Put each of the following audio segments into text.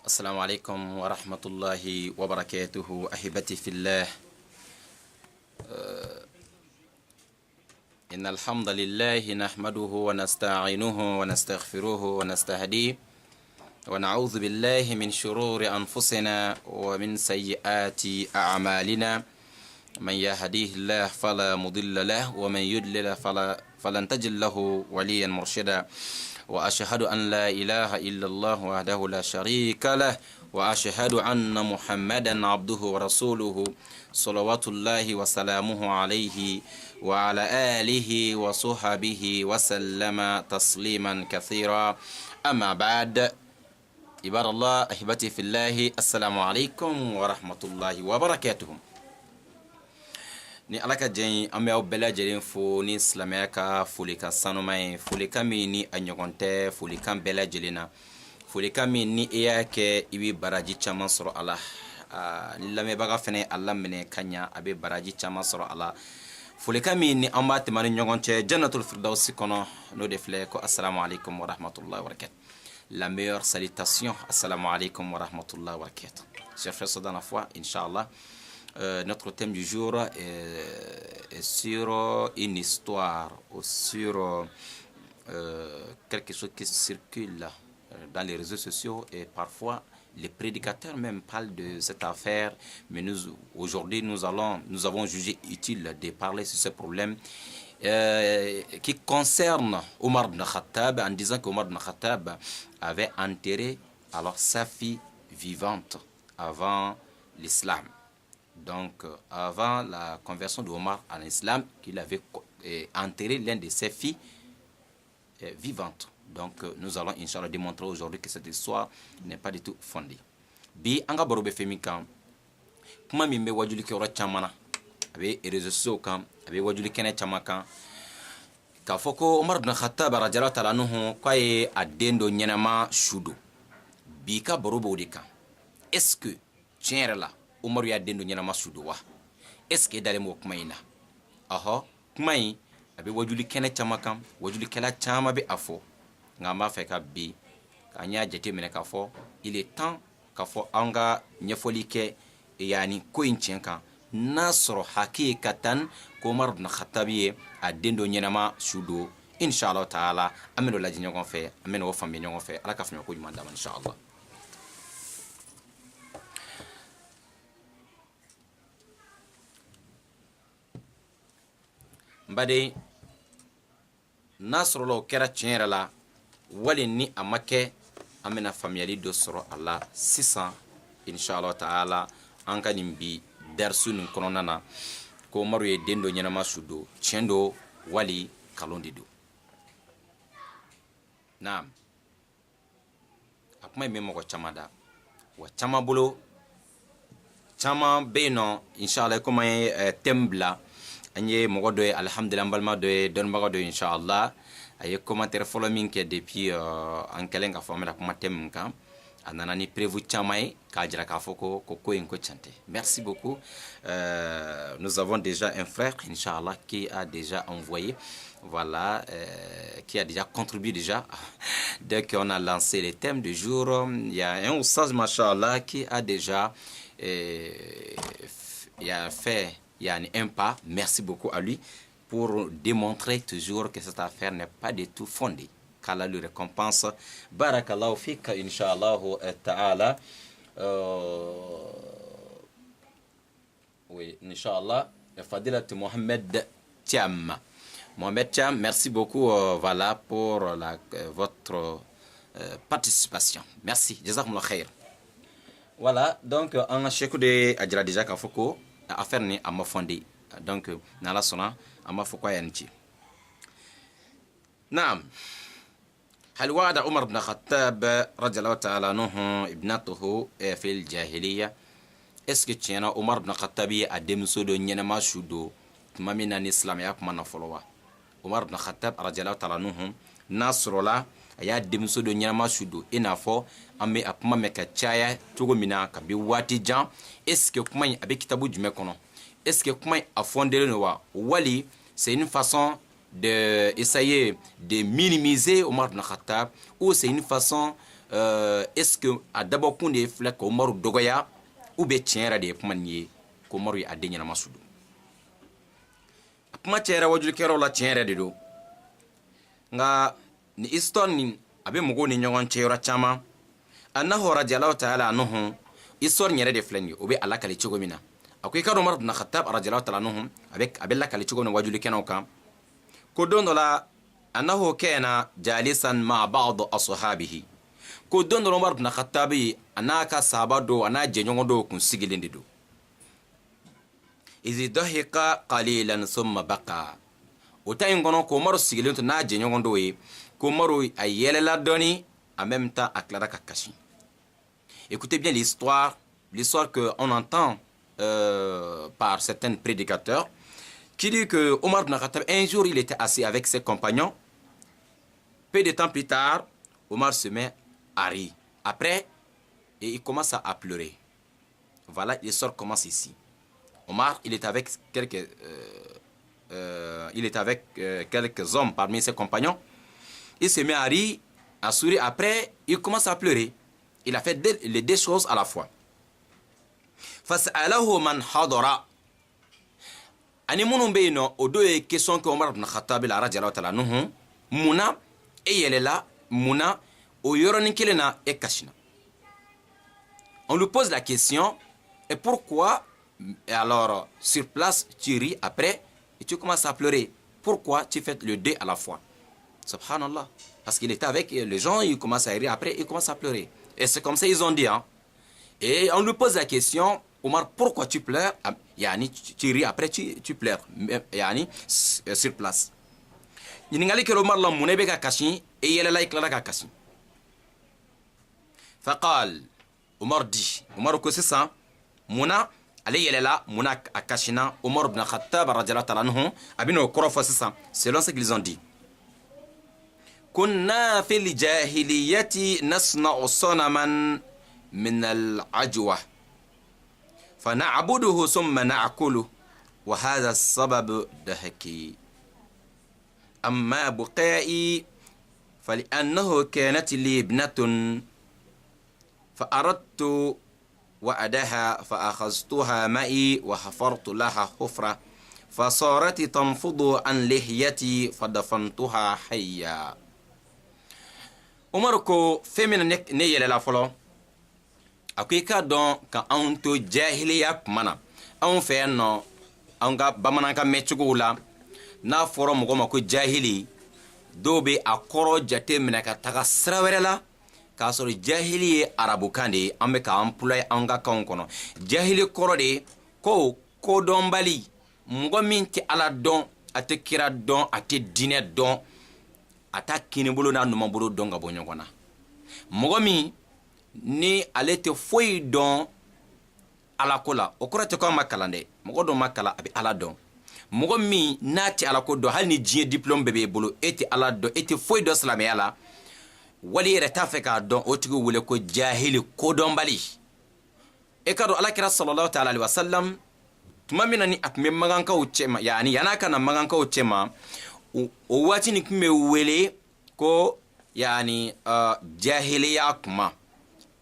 السلام عليكم ورحمة الله وبركاته أحبتي في الله. إن الحمد لله نحمده ونستعينه ونستغفره ونستهديه ونعوذ بالله من شرور أنفسنا ومن سيئات أعمالنا. من يهديه الله فلا مضل له ومن يضلل فلن تجد له وليا مرشدا. وأشهد أن لا إله إلا الله وحده لا شريك له وأشهد أن محمدا عبده ورسوله صلوات الله وسلامه عليه وعلى آله وصحبه وسلم تسليما كثيرا. أما بعد، عباد الله أحبتي في الله، السلام عليكم ورحمة الله وبركاته. ni alaka jeng ambe o bela jeren fo ni islamaya ka folika sanuma folika mi ni anyogonte folika bela jelena folika mi ni eya ke ibi baraji chama soro ala ni lame baga fene alla mene kanya abe baraji chama soro ala folika mi ni amba temani nyogonte jannatul firdaus kono no defle ko assalamu alaikum wa rahmatullahi wa barakatuh. La meilleure salutation, assalamu alaikum wa rahmatullahi wa barakatuh. Chers frères dans la foi, inchallah. Notre thème du jour est sur une histoire ou sur quelque chose qui circule dans les réseaux sociaux et parfois les prédicateurs même parlent de cette affaire, mais aujourd'hui nous avons jugé utile de parler sur ce problème qui concerne Omar ibn Khattab, en disant qu'Omar ibn Khattab avait enterré alors sa fille vivante avant l'islam. Donc, avant la conversion d'Omar à l'islam, qu'il avait enterré l'un de ses filles vivantes. Donc, nous allons, Inch'Allah, démontrer aujourd'hui que cette histoire n'est pas du tout fondée. Bi, anga barobe femikan, kuma mimbe wajuli ki ora chamana, abe réseaux sociaux kan, abe wajuli kene chamakan, ka foko Omar ibn Khattab radiyallahu ta'ala anhu kwa ye adendo nyenama shudo. Bi ka barobe odika. Est-ce que tiens là Umaru ya dendo nyana masudu wa eske dale mo kuma ina aha kuma yi abe wajuli kene chamakam wajuli kala chama be afo ngama fe ka bi ka nya jete mene ka fo il est temps ka fo anga nyefoli ke yani ko inchenka nasro hakikatan ko Umar ibn Khattabiye a dendo nyana ma sudu inshallah taala ameno la jinyo kon fe ameno wo fambe nyon fe ala ka fanya ko jumanda inshallah. Mbade nasrolo kera tiɲɛra la wali ni a ma kɛ an bɛna faamuyali dɔ sɔrɔ a la sisan inshallah taala an ka nin bi darisu nin kɔnɔna na ko Umaru ye den dɔ ɲɛnama su don tiɲɛ don wali kalon de don. Naam, a kuma in bɛ mɔgɔ caman da wa caman bolo caman bɛ yen nɔ inshallah komi an ye thème bila anye mogo do alhamdulillah balma do don bago do inshallah ay commentaire folo min ke depuis en kelen ka famela kuma tem kan anana ni prévu chamay ka jira ka foko ko en ko chante. Merci beaucoup. Nous avons déjà un frère inshallah qui a déjà envoyé, voilà, qui a déjà contribué déjà dès qu'on a lancé les thèmes du jour. Il y a un oustaz machallah qui a déjà fait un pas. Merci beaucoup à lui pour démontrer toujours que cette affaire n'est pas du tout fondée. Qu'Allah le récompense. Barakallahu fika inshallah ta'ala. Oui, inshallah. Fadilat Mohamed Thiam. Mohamed Thiam, merci beaucoup voilà, pour votre participation. Merci. Jazakumullah khair. Voilà, donc en chekou de Adjara déjà Kafoko. Affaire ni ama fondé donc nala sona ama fokwa yanti. Naam, هل وعد عمر بن الخطاب رضي الله تعالى عنه ابنته في الجاهلية؟ اسكي تشينا عمر بن الخطاب ادم سودو نينما شودو مامينا الاسلام ياك ما نفولوا عمر بن الخطاب رضي الله تعالى عنه نصر الله ya demso do nyama shudo inafo ame apuma meka chaya tugo mina ka bi wati jan eske kuma abe kitabu jume kono eske kuma afondele no wa wali c'est une façon de essayer de minimiser Omar ibn Khattab ou c'est une façon est-ce que a dabɔ kun de filɛ ka Umaru dɔgɔya ou bien tiɲɛ yɛrɛ de ye kuma nin ye ko Umaru ye a den ɲɛnama sudo a kuma cɛ yɛrɛ wajulikɛlaw la tiɲɛ yɛrɛ de don nka ni histoire nin a bɛ mɔgɔw ni ɲɔgɔn cɛ yɔrɔ caman annahu radiyallahu ta'ala anhu histoire yɛrɛ de filɛ nin ye o bɛ a lakali cogo min na a ko i ka dɔn Umar ibn Khattab radiyallahu ta'ala anhu a bɛ lakali cogo min wajulikɛlaw kan ko don dɔ la annahu kana jalisan ma ba'd ashabihi ko don dɔ Umar ibn Khattab a n'a ka sahaba dɔw a n'a jɛɲɔgɔn dɔw kun sigilen de don izi dahika qalilan thumma baqa o ta in kɔnɔ ko Umaru sigilen to n'a jɛɲɔgɔn dɔw ye ko Umaru a yɛlɛla dɔɔni en même temps a tilara ka kasi. Écoutez bien l'histoire que on entend par certains prédicateurs qui dit que Omar ibn Khattab un jour il était assis avec ses compagnons. Peu de temps plus tard, Omar se met à rire. Après, et il commence à pleurer. Voilà, l'histoire commence ici. Omar, il est avec quelques hommes parmi ses compagnons. Il se met à rire, à sourire. Après, il commence à pleurer. Il a fait les deux choses à la fois. Fas'alahu man hadara. Ani munun be no o do ye question que Omar ibn Khattab la radiyallahu ta'ala anhu muna e yelela muna o yoroni kelena e kashina. On lui pose la question et pourquoi alors sur place tu ris après et tu commences à pleurer. Pourquoi tu fais les deux à la fois? Subhanallah. Parce qu'il était avec les gens, il commence à rire après, il commence à pleurer. Et c'est comme ça ils ont dit. Hein? Et on lui pose la question, Omar, pourquoi tu pleures? Yani, tu ris après, tu pleures. Yani, sur place. Yiningali ke Omar la munebe ka kashi, et yele la iklara ka kashi. Faqal, Omar dit, Omar ko c'est ça, muna, ale yele la, muna akashina, Omar ibn Khattab radiyallahu ta'ala anhu, abino korofa c'est ça, selon ce qu'ils ont dit. كنا في الجاهلية نصنع صنما من العجوة فنعبده ثم نأكله وهذا السبب ضحكي أما بقائي فلأنه كانت لي ابنة فأردت وأدها فأخذتها معي وحفرت لها حفرة فصارت تنفض عن لحيتي فدفنتها حيا. Omar ko femina ne yelela fɔlɔ a ko i k'a dɔn ka anw to jahiliya kuma na anw fɛ yan nɔ an ka bamanankan mɛncogow la n'a fɔra mɔgɔ ma ko jahili dɔw bɛ a kɔrɔ jate minɛ ka taga sira wɛrɛ la k'a sɔrɔ jahili ye arabukan de ye an bɛ ka employer an ka kanw kɔnɔ jahili kɔrɔ de ye ko kodɔnbali mɔgɔ min tɛ ala dɔn a tɛ kira dɔn a tɛ diinɛ dɔn a ta kinibolo n'a numabolo dɔn ka bɔ ɲɔgɔn na mɔgɔ min ni ale tɛ foyi dɔn ala ko la o kɔrɔ tɛ ko a ma kalan dɛ mɔgɔ dɔ ma kalan a bɛ ala dɔn mɔgɔ min n'a tɛ ala ko dɔn hali ni diɲɛ diplôme bɛɛ b'e bolo e tɛ ala dɔn e tɛ foyi dɔn silamɛya la wali yɛrɛ t'a fɛ k'a dɔn o tigi wele ko jahili kodɔnbali e ka dɔn alakira sallallahu ta'ala alaihi wasallam tuma min na ni a tun bɛ magankaw cɛma yani yan'a ka na magankaw cɛma o waati ni kun bɛ wele ko yani jahiliya tuma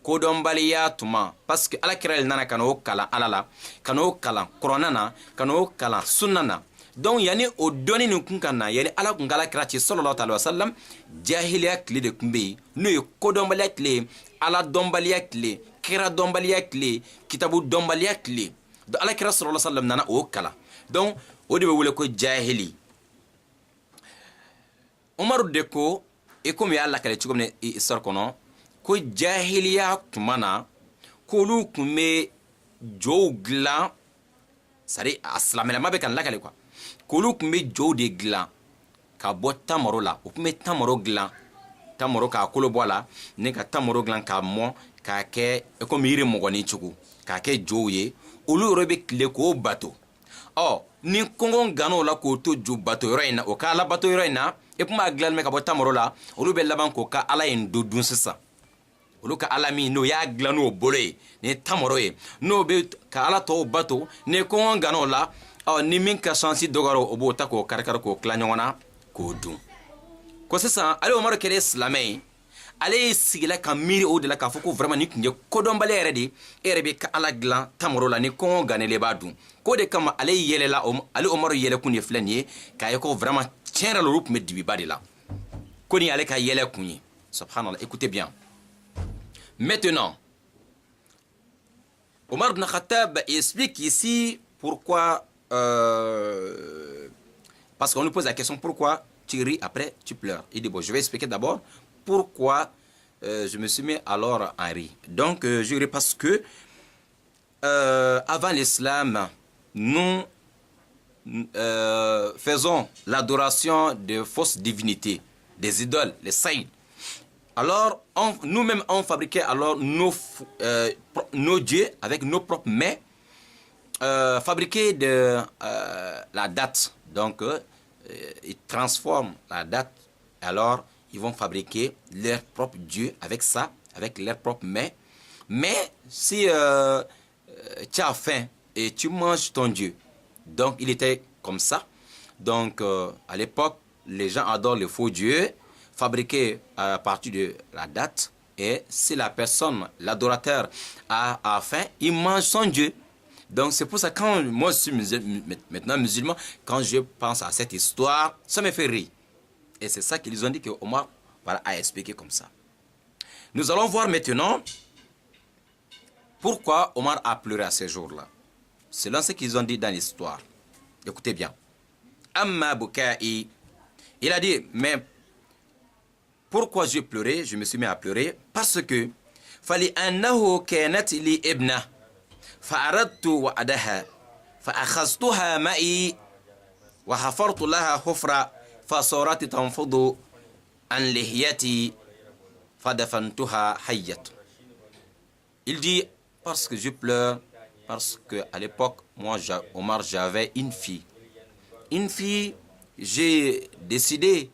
kodɔnbaliya tuma parce que alakira nana ka n'o kalan ala la ka n'o kalan kuranɛ na ka n'o kalan sunna na donc yani o dɔnni nin kun ka na yani ala kun ka alakira ci sallallahu alaihi wasallam jahiliya tile de kun bɛ yen n'o ye kodɔnbaliya tile ye ala dɔnbaliya tile kira dɔnbaliya tile kitabu dɔnbaliya tile donc alakira sallallahu alaihi wasallam nana o kalan donc o de bɛ wele ko jahili. Umaru de ko e komi y'a lakale cogo min histoire kɔnɔ ko jahiliya tuma na k'olu kun bɛ jow dilan c'est-à-dire a silamɛlama bɛ ka lakale quoi k'olu kun bɛ jow de dilan ka bɔ tamaro la o kun bɛ tamaro dilan tamaro k'a kolo bɔ a la ni ka tamaro dilan k'a mɔn k'a kɛ komi yiri mɔgɔnin cogo k'a kɛ jow ye olu yɛrɛ bɛ tile k'o bato ɔ ni kɔngɔ gan'o la k'o to jo bato yɔrɔ in na o k'a la bato yɔrɔ in na e kuma a dilanni mɛ ka bɔ tamaro la olu bɛ laban k'o ka ala in do dun sisan olu ka ala min n'o y'a dilan n'o bolo ye ni tamaro ye n'o bɛ ka ala tɔw bato ni kɔngɔ gan'o la ni min ka sansi dɔgɔyara o b'o ta k'o kari-kari k'o tila ɲɔgɔn na k'o dun ko sisan ale Umaru kɛra silamɛ ye ale sigila ka miiri o de la k'a fɔ ko vraiment ni tun ye kodɔnbali yɛrɛ de e yɛrɛ bɛ ka ala dilan tamaro la ni kɔngɔ ganele b'a dun k'o de kama ale yɛlɛla ale Umaru yɛlɛkun de filɛ nin ye k'a ye ko vraiment tiɲɛ yɛrɛ la olu tun bɛ dibiba de la ko ni ale ka yɛlɛ kun ye subhanallah. Écoutez bien. Maintenant, Omar ibn Khattab explique ici pourquoi parce qu'on nous pose la question pourquoi tu ris après tu pleures. Il dit bon, je vais expliquer d'abord pourquoi je me suis mis alors à rire. Donc je ris parce que avant l'islam, nous faisons l'adoration de fausses divinités, des idoles, les saints. Alors nous-mêmes on fabriquait alors nos dieux avec nos propres mains, fabriquer de la date. Donc ils transforment la date, alors ils vont fabriquer leur propre dieu avec ça, avec leurs propres mains. Mais si tu as faim et tu manges ton dieu, donc il était comme ça. Donc à l'époque, les gens adorent les faux dieux fabriqués à partir de la date. Et si la personne, l'adorateur, a faim, il mange son dieu. Donc c'est pour ça que quand moi je suis maintenant musulman, quand je pense à cette histoire, ça me fait rire. Et c'est ça qu'ils ont dit que Omar a expliqué comme ça. Nous allons voir maintenant pourquoi Omar a pleuré à ce jour-là. Selon ce qu'ils ont dit dans l'histoire. Écoutez bien. Amma Bukai, il a dit, mais pourquoi j'ai pleuré? Je me suis mis à pleurer parce que fali annahu kanat li ibna فأردت وعدها فأخذتها معي وحفرت لها حفرة فصارت تنفض عن لحيتي فدفنتها حية. Il dit parce que je pleure parce que à l'époque moi Omar j'avais une fille. Une fille, j'ai décidé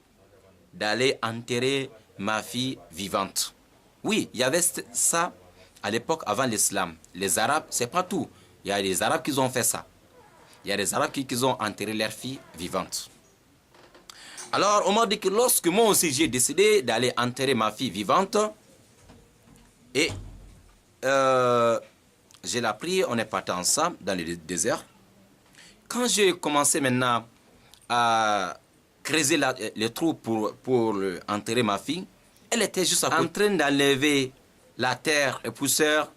d'aller enterrer ma fille vivante. Oui, il y avait ça. À l'époque, avant l'islam, les Arabes, c'est pas tout. Il y a des Arabes qui ont fait ça. Il y a des Arabes qui ont enterré leurs filles vivantes. Alors, on m'a dit que lorsque moi aussi j'ai décidé d'aller enterrer ma fille vivante, et je l'ai pris, on est parti ensemble dans le désert. Quand j'ai commencé maintenant à creuser les trous pour enterrer ma fille, elle était juste en train d'enlever la terre et poussière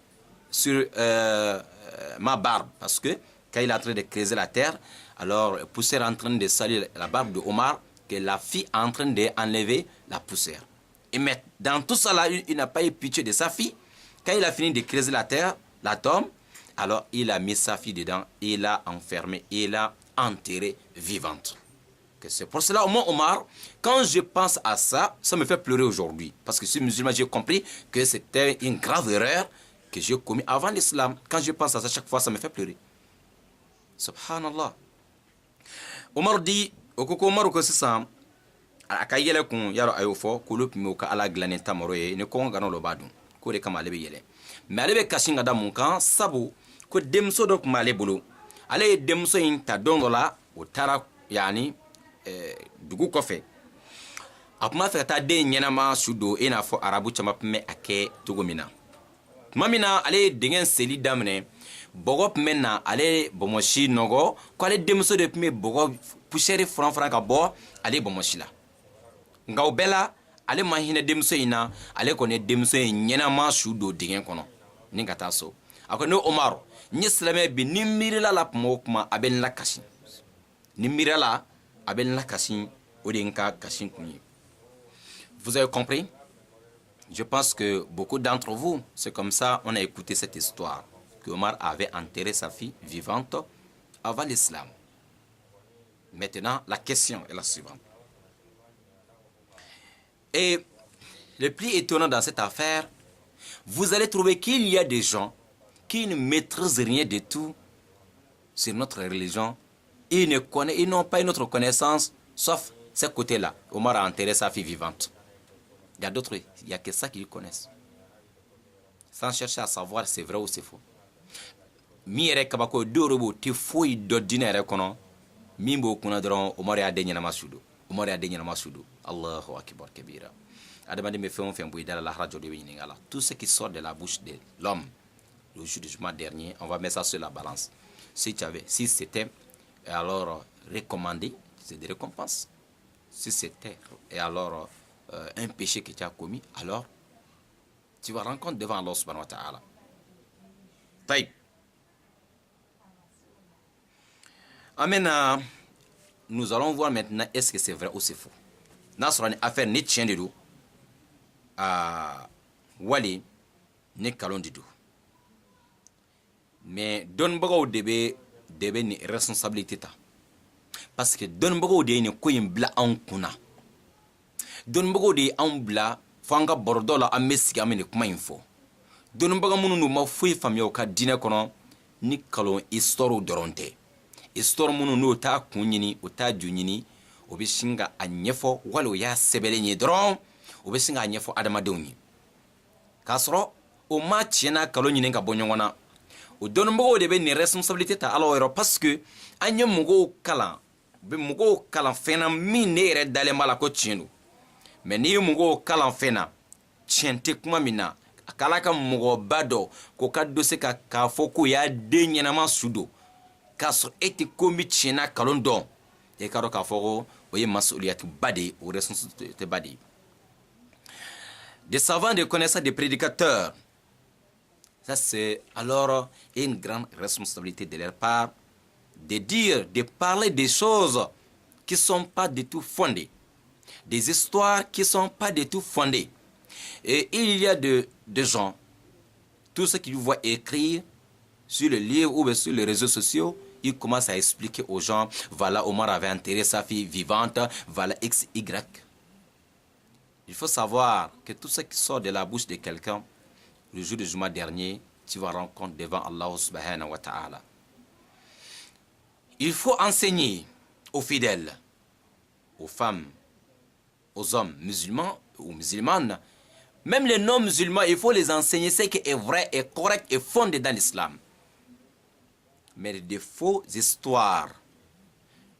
sur ma barbe. Parce que quand il est en train de creuser la terre, alors la poussière est en train de salir la barbe de Omar, que la fille est en train d'enlever la poussière. Et mais dans tout ça là, il n'a pas eu pitié de sa fille. Quand il a fini de creuser la terre, la tombe, alors il a mis sa fille dedans, et il l'a enfermée, et il l'a enterrée vivante. C'est pour cela, au moins Omar, quand je pense à ça, ça me fait pleurer aujourd'hui. Parce que je suis musulman, j'ai compris que c'était une grave erreur que j'ai commise avant l'islam. Quand je pense à ça, chaque fois, ça me fait pleurer. Subhanallah. Omar dit, Okoko Omar ko sisan, aka yele kun yaro ayo fo ko lopimi ka ala glanen tamaro ye ne ko ngano lo badun ko de kama lebe yele. Mais ale be kashinga da mun kan sabu ko demso do kuma ale bolo. Ale demso in ta dongola o tara yani dugu kɔfɛ a kuma fɛ ka taa den ɲɛnama su don i n'a fɔ arabu caman tun bɛ a kɛ cogo min na. Tuma min na ale ye dingɛ seli daminɛ, bɔgɔ tun bɛ na ale bɔnmɔsi nɔgɔ ko ale denmuso de tun bɛ bɔgɔ pusɛri furan ka bɔ ale bɔnmɔsi la. Nka o bɛɛ la ale ma hinɛ denmuso in na, ale kɔni ye denmuso in ɲɛnama su don dingɛ kɔnɔ ni ka taa so. A ko ne Omar, n ye silamɛ bi ni miirila la kuma o kuma a bɛ n lakasi. Ni miirila la vous avez compris? Je pense que beaucoup d'entre vous, c'est comme ça on a écouté cette histoire, que Omar avait enterré sa fille vivante avant l'islam. Maintenant, la question est la suivante. Et le plus étonnant dans cette affaire, vous allez trouver qu'il y a des gens qui ne maîtrisent rien du tout sur notre religion. Ils n'ont pas une autre connaissance, sauf ce côté-là. Omar a enterré sa fille vivante. Il y a d'autres, il n'y a que ça qu'ils connaissent. Sans chercher à savoir si c'est vrai ou c'est faux. Mi kabako dorobo ti foi do dinere kono. Mimbo kuna dron Omar ya denyana masudo. Omar ya denyana masudo. Allahu akbar kabira. Adamadi me fait on fait un bruit dans la radio de Winingala. Tout ce qui sort de la bouche de l'homme le jour du jugement dernier, on va mettre ça sur la balance. Si c'était alors recommandé, c'est des récompenses. Si c'était et alors un péché que tu as commis, alors tu vas rendre compte devant Allah subhanahu wa ta'ala. Taïb. Amen. Nous allons voir maintenant est-ce que c'est vrai ou c'est faux. Nasrani affaire ni tient de dos. Wali ni kalon de dos. Mais donbagaw de be ni responsabilité ta. Parce que donbagaw de ni ko bla an kuna. Donbagaw de an bla fanga bordola amesi amene kuma info. Donbaga munu ma foi famio ka dina kono ni kalon histoire doronte. Histoire munu no ta kunyini o ta junyini o be singa anyefo walo ya sebele ni dron o be singa anyefo adamadewni. Kasro o ma tiena kalon nyini ka bonyongona. O donbagaw de be ni responsabilité ta alors parce que anye mugo kalan fena min ne yɛrɛ dalen b'a la ko tiɲɛ don mais n'i ye mɔgɔw kalan fɛn na tiɲɛ tɛ kuma min na a kala ka mɔgɔba dɔ k'o ka dɔ se k'a fɔ k'o y'a den ɲɛnama su don k'a sɔrɔ e tɛ ko min tiɲɛna kalon dɔn e ka dɔn k'a fɔ ko o ye masuliyatiba de ye o responsabilitéba de ye. Des savants, des connaisseurs, des prédicateurs, ça c'est alors une grande responsabilité de leur part de dire, de parler des choses qui ne sont pas du tout fondées, des histoires qui ne sont pas du tout fondées. Et il y a des gens, tous ceux qui voient écrire sur le livre ou sur les réseaux sociaux, ils commencent à expliquer aux gens, voilà, Omar avait enterré sa fille vivante, voilà X, Y. Il faut savoir que tout ce qui sort de la bouche de quelqu'un, le jour du jugement dernier, tu vas rendre compte devant Allah subhanahu wa ta'ala. Il faut enseigner aux fidèles, aux femmes, aux hommes musulmans ou musulmanes, même les non-musulmans, il faut les enseigner ce qui est vrai et correct et fondé dans l'islam. Mais des fausses histoires,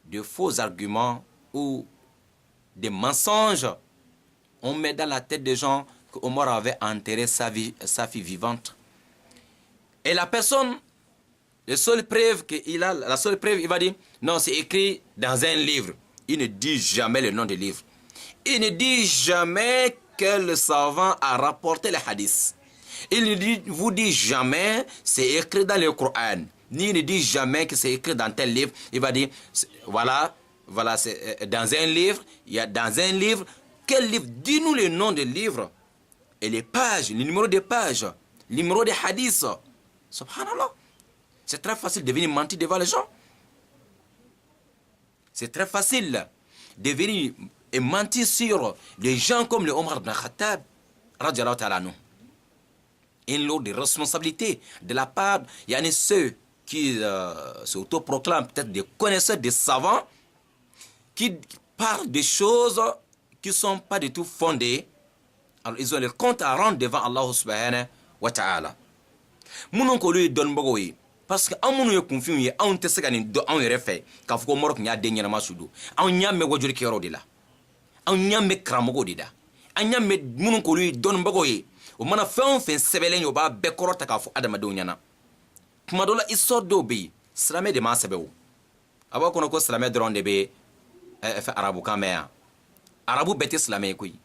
de faux arguments ou des mensonges, on met dans la tête des gens qu'Omar avait enterré sa fille vivante. Et la personne, la seule preuve, il va dire, non, c'est écrit dans un livre. Il ne dit jamais le nom du livre. Il ne dit jamais que le savant a rapporté les hadiths. Il ne vous dit jamais c'est écrit dans le Coran. Ni ne dit jamais que c'est écrit dans tel livre. Il va dire, voilà, c'est dans un livre. Il y a dans un livre. Quel livre? Dis-nous le nom du livre. Et les pages, le numéro des pages, le numéro des hadiths. Subhanallah. C'est très facile de venir mentir devant les gens. C'est très facile de venir et mentir sur les gens comme le Omar ibn Khattab, radiallahu ta'ala anhu. Une lourde responsabilité de la part, il y en a ceux qui s'autoproclament peut-être des connaisseurs, des savants, qui parlent des choses qui ne sont pas du tout fondées. Alors ils ont le compte à rendre devant Allah subhanahu wa ta'ala. Mounon ko lui donne bogoyi. Parce que an munu ye kunfin ye anw tɛ se ka nin dɔn anw yɛrɛ fɛ k'a fɔ ko Umaru tun y'a den ɲɛnama su don anw y'a mɛn wajulikɛyɔrɔ de la anw y'a mɛn karamɔgɔw de da an y'a mɛn minnu k'olu ye dɔnnibagaw ye o mana fɛn o fɛn sɛbɛnlen ye o b'a bɛɛ kɔrɔ ta k'a fɔ adamadenw ɲɛna tuma dɔ la histoire dɔw bɛ yen silamɛ de m'a sɛbɛ o a b'a kɔnɔ ko silamɛ dɔrɔn de bɛ arabukan mɛn yan arabu bɛɛ tɛ silamɛ ye koyi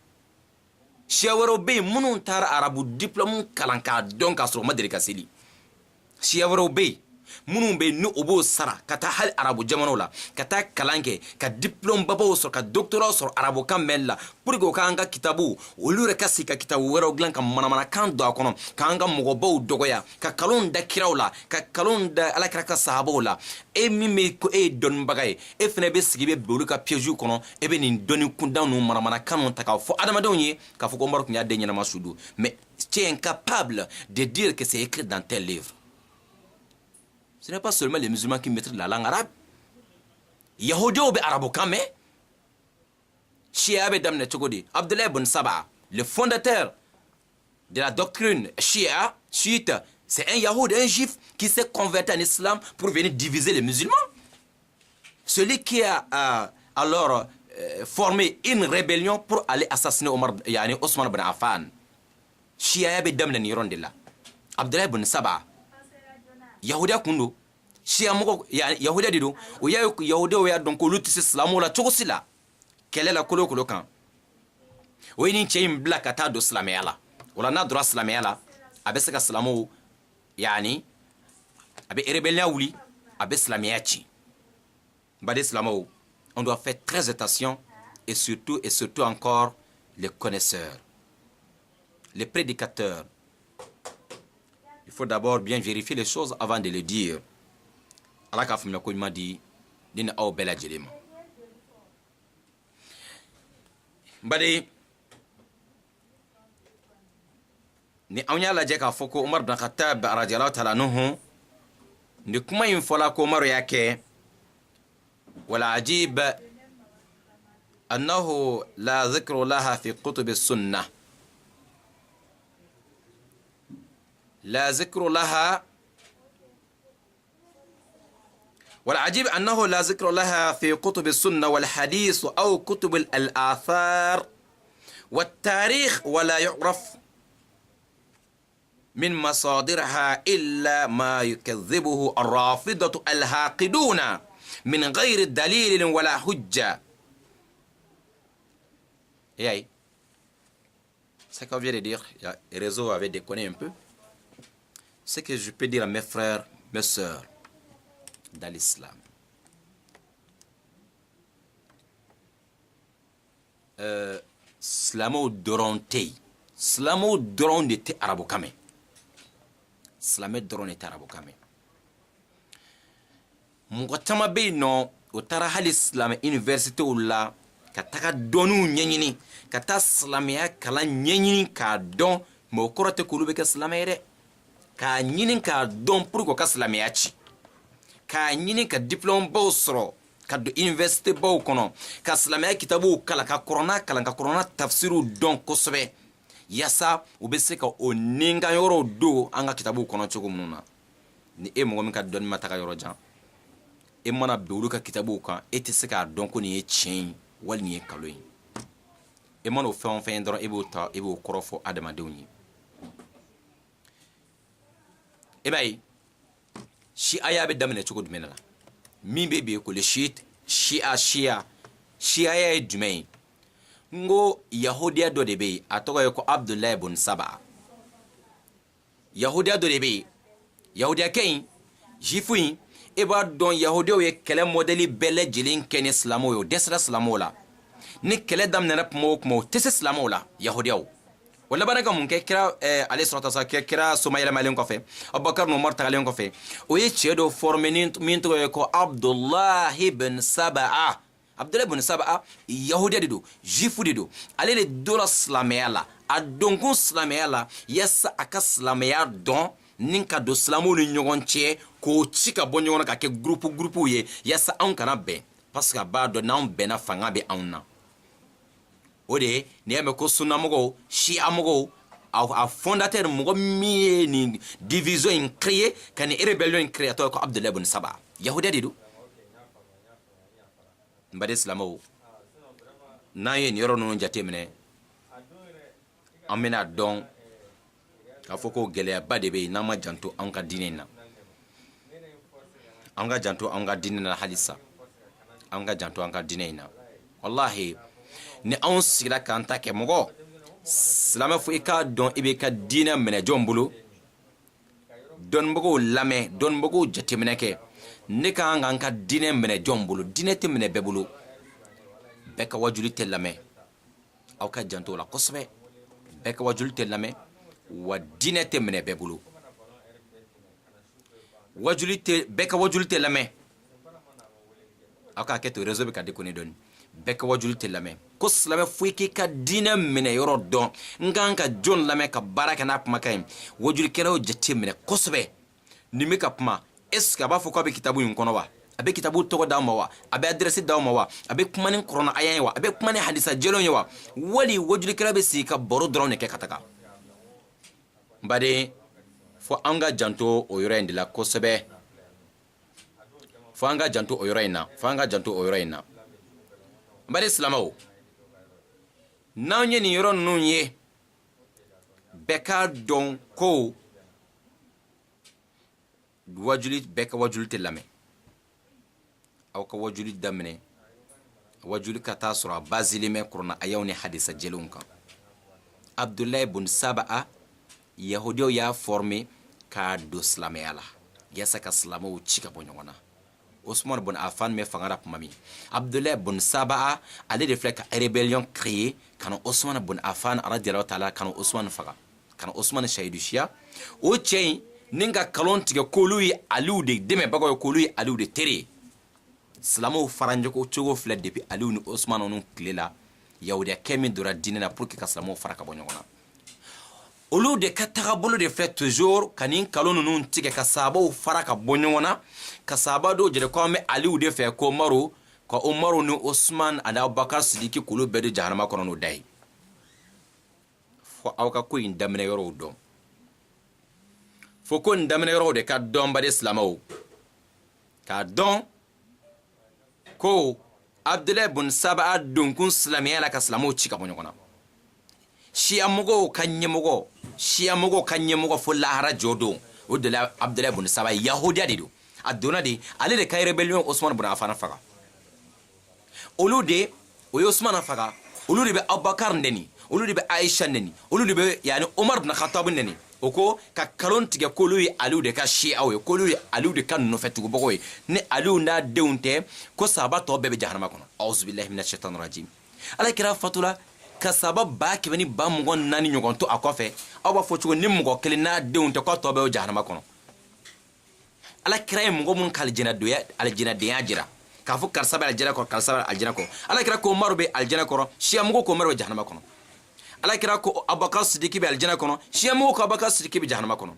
siya wɛrɛw bɛ yen minnu taara arabu diplôme kalan k'a dɔn k'a sɔrɔ u ma deli ka seli siya wɛrɛw bɛ yen minnu bɛ yen ni o b'o sara ka taa hali arabu jamanaw la ka taa kalan kɛ ka diplôme babaw sɔrɔ ka doctorat sɔrɔ arabukan mɛnli la pour que o k'an ka kitabu olu yɛrɛ ka se ka kitabu wɛrɛw dilan ka manamanakan don a kɔnɔ k'an ka mɔgɔbaw dɔgɔya ka kalonw da kiraw la ka kalonw da alakira ka sahabaw la e min bɛ ko e ye dɔnnibaga ye e fana bɛ sigi bɛ bila olu ka piège kɔnɔ e bɛ nin dɔnni kundan ninnu manamanakan ta k'a fɔ adamadenw ye k'a fɔ ko Umaru tun y'a den ɲɛnama su don mais tu es incapable de dire que c'est écrit dans tel livre. Ce n'est pas seulement les musulmans qui maîtrisent la langue arabe. Yahoudis be arabukan mɛn. Shia be daminɛ cogo di? Abdullah ibn Saba, le fondateur de la doctrine chiite, c'est un Yahoud, un juif qui s'est converti en islam pour venir diviser les musulmans. Celui qui a alors formé une rébellion pour aller assassiner Ousmane ibn Affan. Shia be damna ni ronde la. Abdullah ibn Saba. Yahuda kundo. Shia mogo Yahuda dido. O ya Yahuda o ya donc lutti islamu la chogosila. Quelle est la kolo kan? O ni cheim black ata do islamiyala. Wala na dro islamiyala. Abe saka islamu abe rébellion wuli abe islamiyachi. Bade islamu. On doit faire très attention et surtout encore les connaisseurs, les prédicateurs. Il faut d'abord bien vérifier les choses avant de les dire. Allah ka fumna ko ma di dina aw bela jelema. Bade ni awnya la je ka foko Umar ibn Khattab radiyallahu ta'ala anhu ni kuma yin fola ko Umar yake والعجيب أنه لا ذكر لها في كتب السنة لا ذكر لها والعجيب أنه لا ذكر لها في كتب السنة والحديث أو كتب الآثار والتاريخ ولا يعرف من مصادرها إلا ما يكذبه الرافضة الهاقدون من غير دليل ولا حجة. Et ce qu'on vient de dire, le réseau avait déconné un peu. Ce que je peux dire à mes frères, mes sœurs, dans l'islam. Slamo doronte. Slamo doronte te arabo kame. Slamo doronte te arabo kame. Mukatama be no utara hal islam university ulla kataka donu nyenyini kata islamia kala nyenyini ka don mo korote kulube ka islamere ka nyini ka don pour ko ka islamia chi ka nyini ka diplôme bosro ka do university bo kono ka islamia kitabu kala ka corona tafsiru don kosobe yasa ubese ka oninga yoro do anga kitabu kono chogo mununa ni mo mi ka don mataka yoro jan e mana bewulu ka kitabu kan e te se ka don ko ni e chen wal ni e kaloyin e mana o fɛn dɔrɔn e b'o kɔrɔfɔ adamadenw ye e b'a ye shi'a bɛ daminɛ cogo jumɛn la min bɛ bi ko le shi'a ye jumɛn ye n ko yahudiya dɔ de bɛ yen a tɔgɔ ye ko Abdullah ibn Saba yahudiya dɔ de bɛ yen yahudiya kɛ in jifu in e b'a dɔn yahudiyaw ye kɛlɛ modèle bɛɛ lajɛlen kɛ ni silamɛw ye o dɛsɛra silamɛw la ni kɛlɛ daminɛna kuma o kuma o tɛ se silamɛw la yahudiyaw o labanna ka mun kɛ kira ale sɔrɔta sa kira soma yɛlɛmalen kɔfɛ Abubakar ni Umar tagalen kɔfɛ o ye cɛ dɔ former min tɔgɔ ye ko Abdullah ibn Saba'a Abdullah ibn Saba'a yahudiya de don jifu de don ale de donna silamɛya la a donkun silamɛya la yasa a ka silamɛya dɔn nin ka don silamɛw ni ɲɔgɔn cɛ k'o ci ka bɔ ɲɔgɔn na ka kɛ groupe ye yasa anw kana bɛn parce que a b'a dɔn n'anw bɛnna fanga bɛ anw na o de ye n'i y'a mɛn ko sunnamɔgɔw shi'amɔgɔw a fondateur mɔgɔ min ye nin division in créé ka nin rébellion in créé a tɔgɔ ye ko Abdullah ibn Saba yahudiya de don n baden silamɛw n'an ye nin yɔrɔ ninnu jateminɛ an bɛna dɔn k'a fɔ ko gɛlɛyaba de bɛ yen n'an ma janto an ka diinɛ in na an ka janto an ka diinɛ na halisa an ka janto an ka diinɛ in na wallahi ni anw sigira k'an ta kɛ mɔgɔ silamɛ fo i k'a dɔn i bɛ ka diinɛ minɛ jɔn bolo dɔnnibagaw lamɛn dɔnnibagaw jateminɛ kɛ ne ka kan k'an ka diinɛ minɛ jɔn bolo diinɛ tɛ minɛ bɛɛ bolo bɛɛ ka wajuli tɛ lamɛn aw ka janto o la kosɛbɛ bɛɛ ka wajuli tɛ lamɛn wa diinɛ tɛ minɛ bɛɛ bolo bɛɛ ka wajuli tɛ lamɛn aw k'a kɛ to réseau bɛ ka déconner dɔɔni bɛɛ ka wajuli tɛ lamɛn ko silamɛ fo i k'i ka diinɛ minɛ yɔrɔ dɔn n kan ka jɔn lamɛn ka baara kɛ n'a kumakan ye wajulikɛlaw jate minɛ kosɛbɛ nin bɛ ka kuma est ce que a b'a fɔ k'a bɛ kitabu in kɔnɔ wa a bɛ kitabu tɔgɔ d'aw ma wa a bɛ adresse d'aw ma wa a bɛ kuma ni kɔrɔna aya ye wa a bɛ kuma ni hadisa jɛlenw ye wa wali wajulikɛla bɛ sigi ka baro dɔrɔn de kɛ ka taga n baden fo an ka janto o yɔrɔ in de la kosɛbɛ fo an ka janto o yɔrɔ in na bari silamɛw n'anw ye nin yɔrɔ ninnu ye bɛɛ k'a dɔn ko wajuli bɛɛ ka wajuli tɛ lamɛn aw ka wajuli daminɛ wajuli ka taa sɔrɔ a bazilen bɛ kuranna ayaw ni hadisa jɛlenw kan Abdulahi bun Saba'a yahudiw y'a formé k'a don silamɛya la yasa ka silamɛw ci ka bɔ ɲɔgɔn na Osman bun Affan mɛ fanga la tuma min Abdulahi bun Saba'a ale de filɛ ka rébellion créer kana Osman bun Affan radiyallahu ta'ala kana Osman faga kana Osman shahidu siya o cɛ in nin ka kalon tigɛ k'olu ye Aliyu de dɛmɛbagaw ye k'olu ye Aliyu de tere ye silamɛw faranjogo cogo filɛ depuis Aliyu ni Osman ninnu tile la yahudiya kɛ min donna diinɛ na pour que ka silamɛw fara ka bɔ ɲɔgɔn na olu de ka tagabolo de filɛ toujours ka nin kalon ninnu tigɛ ka sahabaw fara ka bɔ ɲɔgɔn na ka sahaba dɔw jɛra ko an bɛ Aliyu de fɛ ko Umaru ni Osman ani Abubakar Sidiki k'olu bɛɛ don jahanama kɔnɔ n'o da ye fo aw ka ko in daminɛ yɔrɔw dɔn fo ko in daminɛ yɔrɔw de ka dɔn bari silamɛw k'a dɔn ko Abdulahi bun Saba'a donkun silamɛya la ka silamɛw ci ka bɔ ɲɔgɔn na Shia mɔgɔw ka ɲɛmɔgɔ fo lahara jɔ don o de la Abdulahi bun Saba'a yahudiya de don a donna de ale de ka rébellion Osman bun Affan faga olu de o ye Osman faga olu de bɛ Abubakar neni olu de bɛ Aisha neni olu de bɛ yani Umar bun Khattab neni o ko ka kalon tigɛ k'olu ye Aliyu de ka Shiaw ye k'olu ye Aliyu de ka nɔfɛtugubagaw ye ni Aliyu n'a denw tɛ ko sahaba tɔ bɛɛ bɛ jahanama kɔnɔ auzubillahi minash shaitanir rajim ala kira fatula ka sahaba 124 ɲɔgɔn to a kɔfɛ aw b'a fɔ cogo ni mɔgɔ kelen n'a denw tɛ k'a tɔ bɛɛ bɛ jahanama kɔnɔ ala kira ye mɔgɔ minnu ka alijinadenya jira k'a fɔ karisa bɛ alijana kɔrɔ karisa bɛ alijana kɔrɔ ala kira ko Umaru bɛ alijana kɔrɔ Shia mɔgɔw ko Umaru bɛ jahanama kɔnɔ ala kira ko Abubakar Sidiki bɛ alijana kɔnɔ Shia mɔgɔw ko Abubakar Sidiki bɛ jahanama kɔnɔ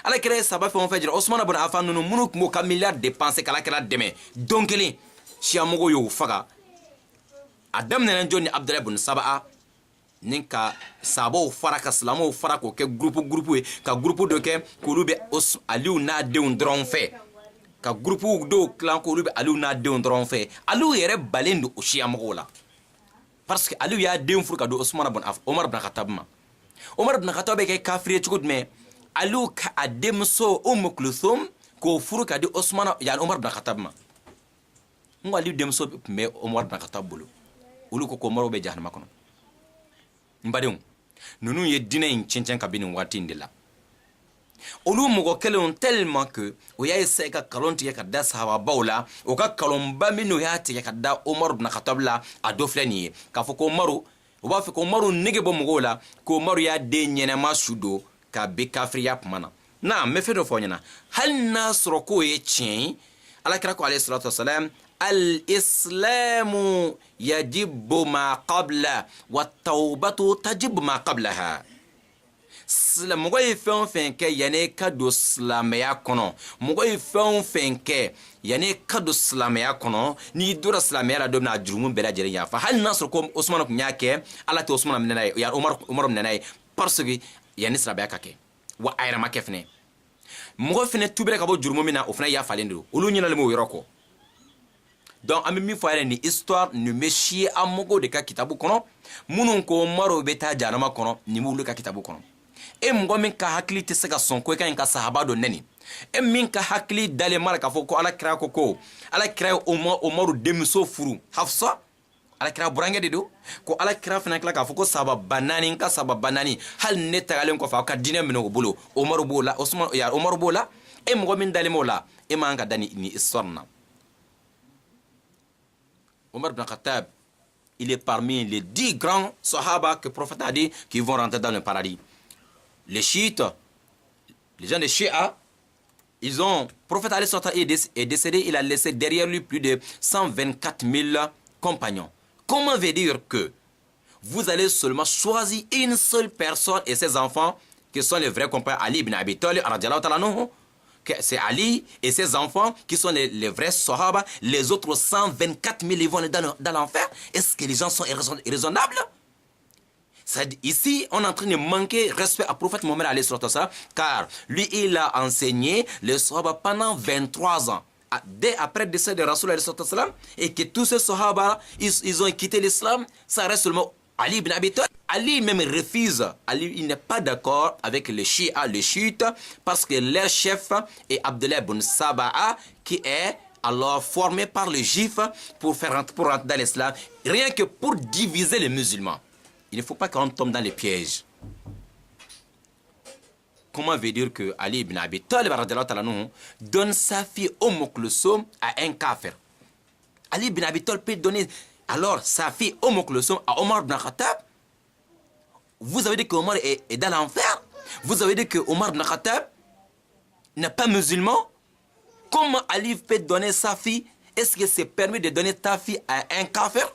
ala kira ye sahaba fɛn o fɛn jira Osman bun Affan ninnu minnu tun b'o ka miliyari dépenser k'ala kira dɛmɛ don kelen Shia mɔgɔw y'o faga a daminɛna jɔn ni Abdulahi bun Saba'a ni ka sahabaw fara ka silamɛw fara k'o kɛ groupe ye ka groupe dɔ kɛ k'olu bɛ Aliyu n'a denw dɔrɔn fɛ ka groupe dɔw tilan k'olu bɛ Aliyu n'a denw dɔrɔn fɛ Aliyu yɛrɛ balen don o Shia mɔgɔw la parce que Aliyu y'a den furu ka don Umar bun Khattab ma Umar bun Khattab bɛ kɛ kafiri ye cogo jumɛn Aliyu ka a denmuso Kulthum k'o furu ka di Umar bun Khattab ma n ko Aliyu denmuso tun bɛ Umar bun Khattab bolo olu ko Umaru bɛ jahanama kɔnɔ n badenw ninnu ye diinɛ in tiɲɛ ka bɛn nin waati in de la olu mɔgɔ kelenw tellement que o y'a essayé ka kalon tigɛ ka da sahababaw la o ka kalonba minnu y'a tigɛ ka da Umar bun Khattab la a dɔ filɛ nin ye k'a fɔ ko Umaru o b'a fɛ ko Umaru nege bɔ mɔgɔw la ko Umaru y'a den ɲɛnɛma su don ka bɛn kafiriya kuma na na n bɛ fɛn dɔ fɔ aw ɲɛna hali n'a sɔrɔ k'o ye tiɲɛ ye alakira ko alayhi salatu wasalam al-islamu yajibu ma qabla wa tawbatu tajibu ma qablaha mɔgɔ ye fɛn o fɛn kɛ yanni ka don silamɛya kɔnɔ mɔgɔ ye fɛn o fɛn kɛ yanni ka don silamɛya kɔnɔ n'i dora silamɛya la don min na a jurumu bɛɛ lajɛlen yafa hali n'a sɔrɔ ko Osman tun y'a kɛ ala tɛ Osman minɛ n'a ye ya Umar minɛ n'a ye parce que yanni silamɛya ka kɛ wa a yɛrɛ ma kɛ fɛnɛ mɔgɔ fɛnɛ tubira ka bɔ jurumu min na o fɛnɛ yafalen de don olu ɲinalen b'o yɔrɔ kɔ donc an bɛ min fɔ a yɛrɛ ni histoire nin bɛ Shia mɔgɔw de ka kitabu kɔnɔ minnu ko Umaru bɛ taa jahanama kɔnɔ nin b'olu ka kitabu kɔnɔ e mɔgɔ min ka hakili tɛ se ka sɔn ko i ka ɲi ka sahaba dɔ nɛni e min ka hakili dalen mara k'a fɔ ko ala kira ko ala kira ye Umaru denmuso furu Hafsa ala kira burankɛ de don ko ala kira fana tila k'a fɔ ko sahaba 4 n ka sahaba 4 hali ne tagalen kɔfɛ aw ka diinɛ minɛ o bolo Umaru b'o la Umaru b'o la e mɔgɔ min dalen b'o la e man ka da ni histoire na Umar ibn Khattab il est parmi les 10 grands sahaba que le prophète a dit qui vont rentrer dans le paradis. Les chiites, les gens de Shia, ils ont, le prophète est décédé, il a laissé derrière lui plus de 124 000 compagnons. Comment veut dire que vous allez seulement choisir une seule personne et ses enfants qui sont les vrais compagnons, Ali ibn Abi Talib, c'est Ali et ses enfants qui sont les vrais sahaba, les autres 124 000 ils vont aller dans l'enfer. Est-ce que les gens sont raisonnables? Ici, on est en train de manquer respect au prophète Mohammed car lui, il a enseigné les sahaba pendant 23 ans. dès après le décès de Rasoul et que tous ces sahaba ils ont quitté l'islam, ça reste seulement Ali ibn Abi Talib. Ali même refuse, Ali il n'est pas d'accord avec les chiites, parce que leur chef est Abdullah ibn Saba'a, qui est alors formé par les juifs pour rentrer dans l'islam, rien que pour diviser les musulmans. Il ne faut pas qu'on tombe dans les pièges. Comment veut dire que Ali ibn Abi Talib donne sa fille Kulthum à un kafir? Ali ibn Abi Talib peut donner alors sa fille Kulthum à Omar ibn Khattab? Vous avez dit que Omar est dans l'enfer? Vous avez dit que Omar ibn Khattab n'est pas musulman? Comment Ali peut donner sa fille? Est-ce que c'est permis de donner ta fille à un kafir?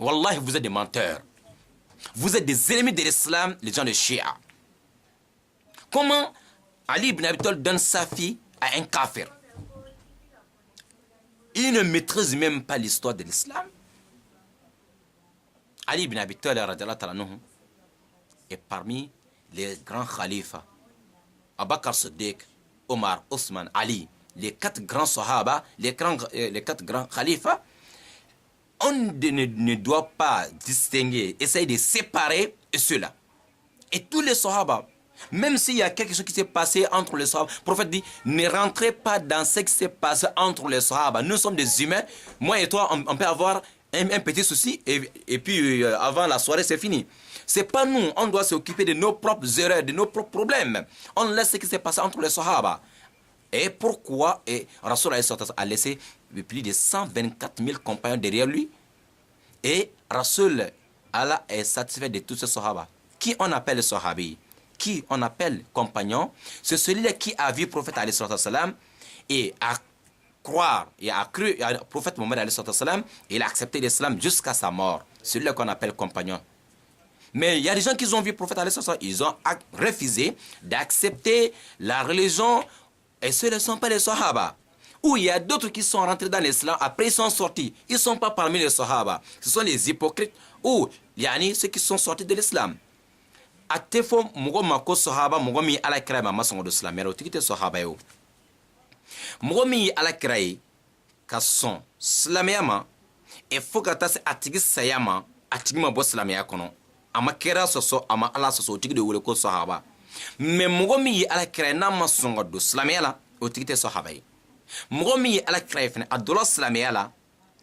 Wallahi, vous êtes des menteurs. Vous êtes des ennemis de l'islam, les gens de Shia. Comment Ali ibn Abi Talib donne sa fille à un kafir? Il ne maîtrise même pas l'histoire de l'islam. Ali ibn Abi Talib est parmi les grands khalifas. Abu Bakr Siddiq, Omar, Othman, Ali, les 4 grands sahaba, les 4 grands khalifas. On ne doit pas distinguer, essayer de séparer ceux-là. Et tous les sahaba, même s'il y a quelque chose qui s'est passé entre les sahaba, le prophète dit, ne rentrez pas dans ce qui s'est passé entre les sahaba. Nous sommes des humains. Moi et toi, on peut avoir un petit souci et puis avant la soirée, c'est fini. C'est pas nous. On doit s'occuper de nos propres erreurs, de nos propres problèmes. On laisse ce qui s'est passé entre les sahaba. Et pourquoi Rasoul a laissé plus de 124 000 compagnons derrière lui? Et Rasoul Allah est satisfait de tous ces sahaba. Qui on appelle les sahabi? Qui on appelle compagnon? C'est celui-là qui a vu le prophète et a croire et a cru au prophète Mohammed et il a accepté l'islam jusqu'à sa mort. Celui-là qu'on appelle compagnon. Mais il y a des gens qui ont vu le prophète, ils ont refusé d'accepter la religion, et ce ne sont pas les sahaba. Ou il y a d'autres qui sont rentrés dans l'islam, après ils sont sortis. Ils ne sont pas parmi les sahaba. Ce sont les hypocrites ou ceux qui sont sortis de l'islam. Atefo mugo mako sahaba mugo mi ala kira ma masongo do islam yaro tikite sahaba yo. Mugo mi ala kira ka son islamiyama e fokata se atigi sayama atigi ma bo islamiyya kono. Ama kira soso ama ala soso tigi de wole ko sahaba. Mais mugo mi ala kira na masongo do islamiyya la o tikite sahaba yi. Mugo mi ala kira fene adola islamiyya la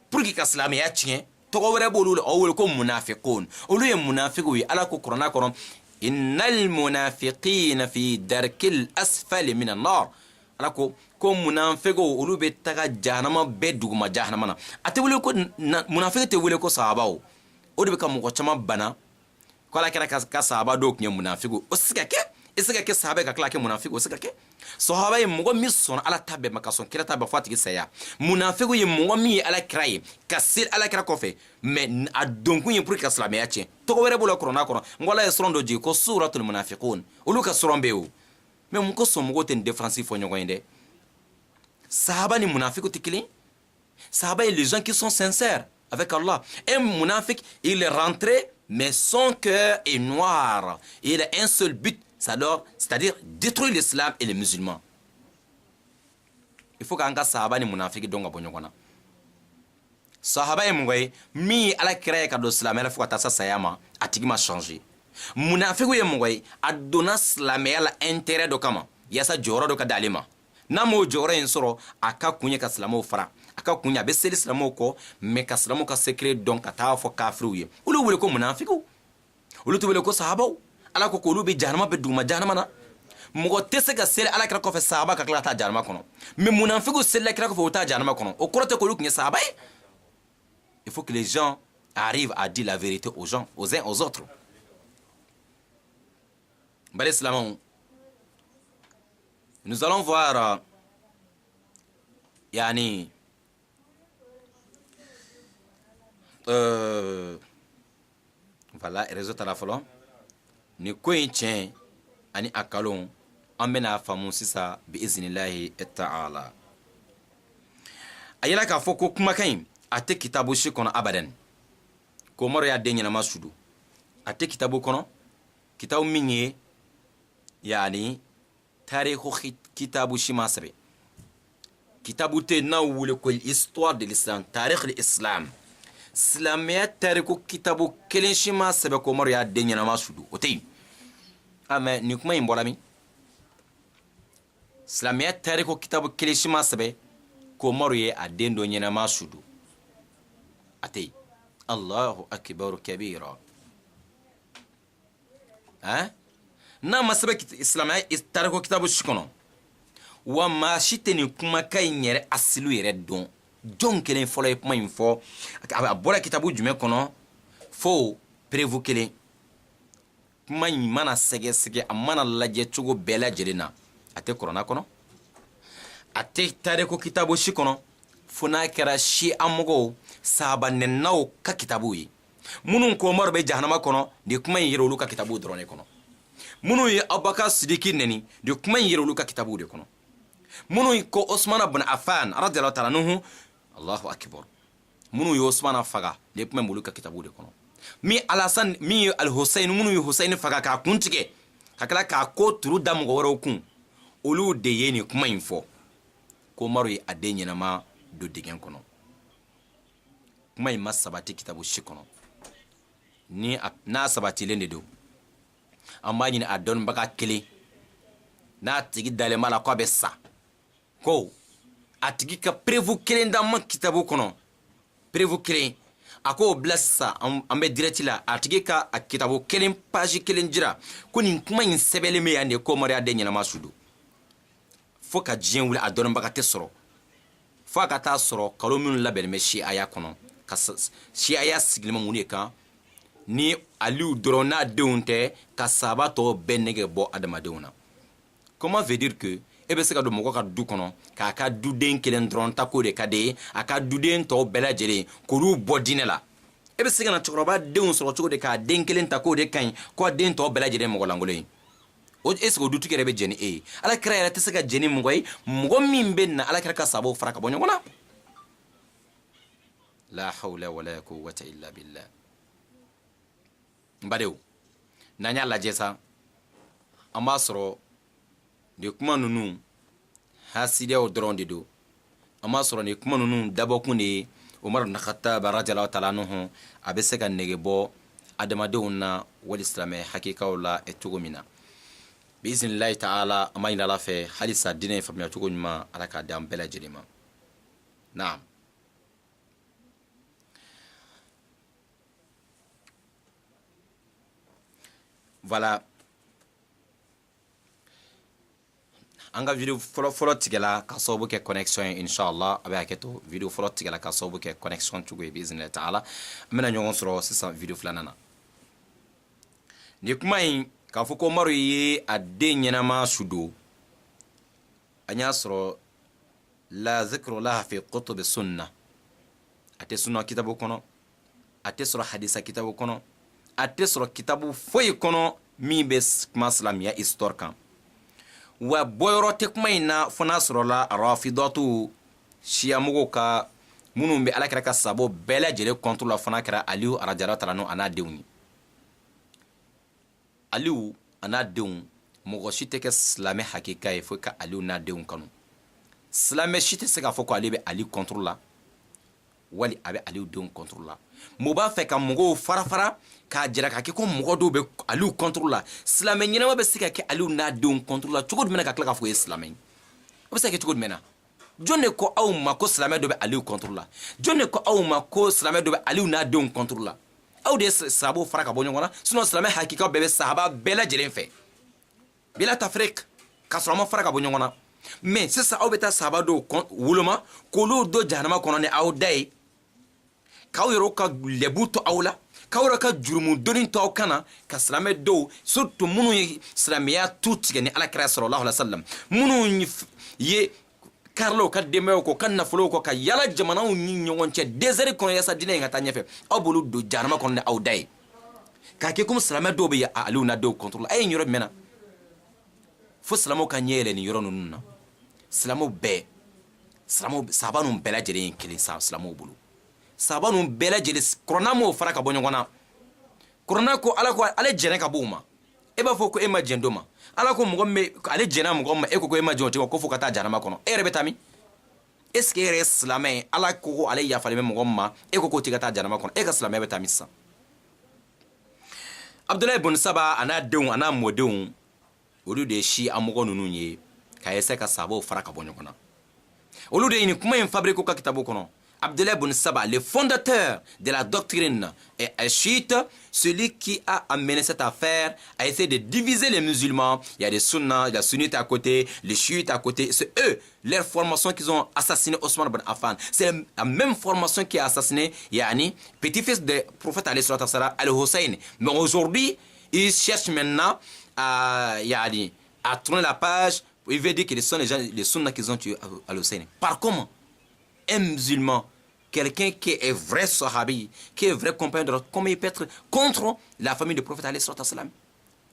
pour ki ka islamiyya tien togo were bolu o wole ko munafiqun. Olu ye munafiqu yi ala ko qur'ana kono. Innal munafiqina fi darkil asfali min an-nar. Alako ko munafiqo olu be taga jahannama be duguma jahannama na. Ate wele ko munafiqe te wele ko sahaba o de be ka mɔgɔ caman bana ko ala kɛra ka sahaba dɔw tun ye munafiqo o se ka kɛ sahaba ka tila kɛ munafiqo o se ka kɛ sahaba ye mɔgɔ min sɔnna ala ta bɛɛ ma ka sɔn kira ta bɛɛ fɔ a tigi saya munafiqo ye mɔgɔ min ye ala kira ye ka se ala kira kɔfɛ mais a donkun ye pour que ka silamɛya tiɲɛ tɔgɔ wɛrɛ b'o la kuranna kɔnɔ n ko ala ye sɔrɔn dɔ jigin ko suratul munafiqun olu ka sɔrɔn bɛ yen o mais mun ko sɔn mɔgɔw tɛ nin différence fɔ ɲɔgɔn ye dɛ sahaba ni munafiqo tɛ kelen sahaba ye les gens qui sont sincères avec Allah. Un munafiq, il est rentré, mais son cœur est noir. Il a un seul but, c'est-à-dire détruire l'islam et les musulmans. Il faut qu'un gars sahaba ni munafiq donga bonyokona. Sahaba ye mungwe mi ala kira ka do islam ala fukata sa sayama atigi ma changer. Munafiq ye mungwe adona islam ala intérêt do kama. Yasa joro do ka dalima. Namo joro en soro aka kunye ka islamo fara. Aka kunya be sel islamo ko me ka islamo ka secret donc ata fo kafiru ye ulu wele ko munafiqu ulu to wele ko sahaba ala ko ulu be jahannama be duma jahannama na mugo tese ka sel ala kira ko fe sahaba ka kala ta jahannama kono me munafiqu sel la kira ko fe ta jahannama kono o korote ko ulu kunya sahaba. Il faut que les gens arrivent à dire la vérité aux gens, aux uns aux autres. Bal islam, nous allons voir yani voilà résultat la folo ni ko yin ani akalon an bena famu sisa bi iznillahi ta'ala ayela ka foko kuma kan ate kitabu shi kono abadan ko moro ya denya na masudu ate kitabu kono kitabu minye yani tarihu kitabu shi masbe kitabu te na wule ko l'histoire de l'islam tarikh l'islam silamɛya tariku kitabu kelen si ma sɛbɛ ko Umaru y'a den ɲɛnama sudu o tɛ yen mais nin kuma in bɔra min silamɛya tariku kitabu kelen si ma sɛbɛ ko Umaru ye a den dɔ ɲɛnama sudu a tɛ yen Allahu akbar kabira n'a ma sɛbɛ silamɛya tariku kitabu si kɔnɔ wa maa si tɛ nin kumakan in yɛrɛ asilu yɛrɛ dɔn jɔn kelen fɔlɔ ye kuma in fɔ a bɔra kitabu jumɛn kɔnɔ fo prévu kelen kuma in mana sɛgɛsɛgɛ a mana lajɛ cogo bɛɛ lajɛlen na a tɛ kuranna kɔnɔ a tɛ tariku kitabu si kɔnɔ fo n'a kɛra si an mɔgɔw sahabanɛnaw ka kitabu ye minnu ko Umaru bɛ jahanama kɔnɔ de kuma in yɛrɛ olu ka kitabu dɔrɔn de kɔnɔ minnu ye Abubakar Sidiki nɛni de kuma in yɛrɛ olu ka kitabu de kɔnɔ minnu ko Usman ibn Affan radiyallahu ta'ala anhu Allahu akbar minnu ye Usman faga de kuma in olu ka kitabu de kɔnɔ min Alasan min ye Al-Husayn minnu ye Husayn faga k'a kun tigɛ ka tila k'a ko turu da mɔgɔ wɛrɛw kun olu de ye nin kuma in fɔ ko Umaru ye a den ɲɛnama don dingɛ kɔnɔ kuma in ma sabati kitabu si kɔnɔ ni n'a sabatilen de don an b'a ɲini a dɔnnibaga kelen n'a tigi dalen b'a la k'a bɛ sa ko a tigi ka prévu kelen d'an ma kitabu kɔnɔ prévu kelen a k'o bila sisan an bɛ direct la a tigi ka a kitabu kelen page kelen jira ko nin kuma in sɛbɛnlen bɛ yan de ko Umaru y'a den ɲɛnama sudu fo ka diɲɛ wuli a dɔnnibaga tɛ sɔrɔ fo a ka taa sɔrɔ kalo minnu labɛnnen bɛ Siyaya kɔnɔ ka Siyaya sigilen bɛ mun de kan ni Aliyu dɔrɔn n'a denw tɛ ka sahaba tɔw bɛɛ nɛgɛ bɔ adamadenw na comment veut dire que e bɛ se ka don mɔgɔ ka du kɔnɔ k'a ka duden kelen dɔrɔn ta ko de ka di a ka duden tɔw bɛɛ lajɛlen k'olu bɔ diinɛ la e bɛ se ka na cɛkɔrɔba denw sɔrɔ cogo de k'a den kelen ta k'o de ka ɲi ko a den tɔw bɛɛ lajɛlen mɔgɔ lankolon ye o est ce que o dutigi yɛrɛ bɛ jɛni e ye Alakira yɛrɛ tɛ se ka jɛni mɔgɔ ye mɔgɔ min bɛ na Alakira ka sababu fara ka bɔ ɲɔgɔn na la hawla wala quwwata illa billah n badenw n'an y'a lajɛ sa an b'a sɔrɔ nin kuma ninnu hasidiyaw dɔrɔn de don an b'a sɔrɔ nin kuma ninnu dabɔkun de ye Umaru ibn Khattab radiyallahu ta'ala anhu a bɛ se ka nege bɔ adamadenw na wali silamɛ hakikaw la cogo min na biiznillahi ta'ala an b'a ɲini Ala fɛ halisa diinɛ in faamuya cogo ɲuman Ala k'a di an bɛɛ lajɛlen ma naam voilà an ka video fɔlɔ tigɛla ka sababu kɛ connexion ye inshallah a bɛ hakɛ to video fɔlɔ tigɛla ka sababu kɛ connexion cogo ye biiznillahi ta'ala an bɛna ɲɔgɔn sɔrɔ sisan video filanan na ni kuma in k'a fɔ ko Umaru ye a den ɲɛnama sudo an y'a sɔrɔ la zikrullah fi kutub sunna a tɛ sunna kitabu kɔnɔ a tɛ sɔrɔ hadisa kitabu kɔnɔ a tɛ sɔrɔ kitabu foyi kɔnɔ min bɛ kuma silamɛya histoire kan wa bɔyɔrɔ tɛ kuma in na fo n'a sɔrɔla rafidatu siyamɔgɔw ka minnu bɛ Alakira ka sabo bɛɛ lajɛlen contre la fana kɛra Aliyu radiyallahu ta'ala anhu a n'a denw ye Aliyu a n'a denw mɔgɔ si tɛ kɛ silamɛ hakika ye fo ka Aliyu n'a denw kanu silamɛ si tɛ se k'a fɔ ko ale bɛ Ali contre la wali a bɛ Aliyu denw contre la mɔgɔ b'a fɛ ka mɔgɔw fara k'a jira k'a kɛ ko mɔgɔ dɔw bɛ Aliyu contre la silamɛ ɲɛnama bɛ se ka kɛ Aliyu n'a denw contre la cogo jumɛn ka tila k'a fɔ o ye silamɛ ye o bɛ se ka kɛ cogo jumɛn na jɔn de ko aw ma ko silamɛ dɔ bɛ Aliyu contre la jɔn de ko aw ma ko silamɛ dɔ bɛ Aliyu n'a denw contre la aw de ye sahabaw fara ka bɔ ɲɔgɔn na sinon silamɛ hakikaw bɛɛ bɛ sahaba bɛɛ lajɛlen fɛ bila tafrik k'a sɔrɔ a ma fara ka bɔ ɲɔgɔn na mais sisan aw bɛ taa sahaba dɔw woloma k'olu don jahanama kɔnɔ ni aw da ye k'aw yɛrɛw ka lɛbu to aw la k'aw yɛrɛ ka jurumu dɔnni to aw kan na ka silamɛ dɔw surtout minnu ye silamɛya tu tigɛ ni Alakira sallallahu alaihi wasallam minnu ye karilaw ka denbayaw kɔ ka nafolow kɔ ka yala jamanaw ni ɲɔgɔn cɛ désert kɔnɔ yasa diinɛ in ka taa ɲɛfɛ aw b'olu don jahanama kɔnɔ ni aw da ye k'a kɛ komi silamɛ dɔw bɛ Aliyu n'a denw contre la a ye nin yɔrɔ jumɛn na fo silamɛw ka ɲɛ yɛlɛ nin yɔrɔ ninnu na silamɛw bɛɛ sahaba ninnu bɛɛ lajɛlen ye kelen silamɛw bolo sahaba ninnu bɛɛ lajɛlen kuranna m'o fara ka bɔ ɲɔgɔn na kuranna ko Ala ko ale jɛnɛ ka bɔ o ma e b'a fɔ ko e ma jɛn dɔ ma Ala ko mɔgɔ min ale jɛnna mɔgɔ ma e ko e ma jɛn o tɛ ko fo ka taa jahanama kɔnɔ e yɛrɛ bɛ taa min est-ce que yɛrɛ silamɛ ala ko ale yafalen bɛ mɔgɔ min ma e ko k'o tɛ ka taa janama kɔnɔ e ka silamɛya bɛ taa min sisan Abdulahi ibn Saba an'a denw an'a mɔdenw olu de ye si a mɔgɔ ninnu ye k'a essayer ka sahabaw fara ka bɔ ɲɔgɔn na olu de ye nin kuma in fabriqué ka kitabu kɔnɔ Abdullah ibn Saba, le fondateur de la doctrine et chiite, celui qui a amené cette affaire, a essayé de diviser les musulmans. Il y a des sunnas, il y a des sunnites à côté, les chiites à côté. C'est eux, leur formation qu'ils ont assassiné Osman ibn Affan. C'est la même formation qui a assassiné Yani, petit-fils du prophète Al-Hussein. Mais aujourd'hui, ils cherchent maintenant à tourner la page. Ils veulent dire que ce sont les sunnas qu'ils ont tué Al-Hussein. Par comment? Un musulman, quelqu'un qui est vrai sahabi, qui est vrai compagnon de comment il peut être contre la famille du prophète alayhi salam.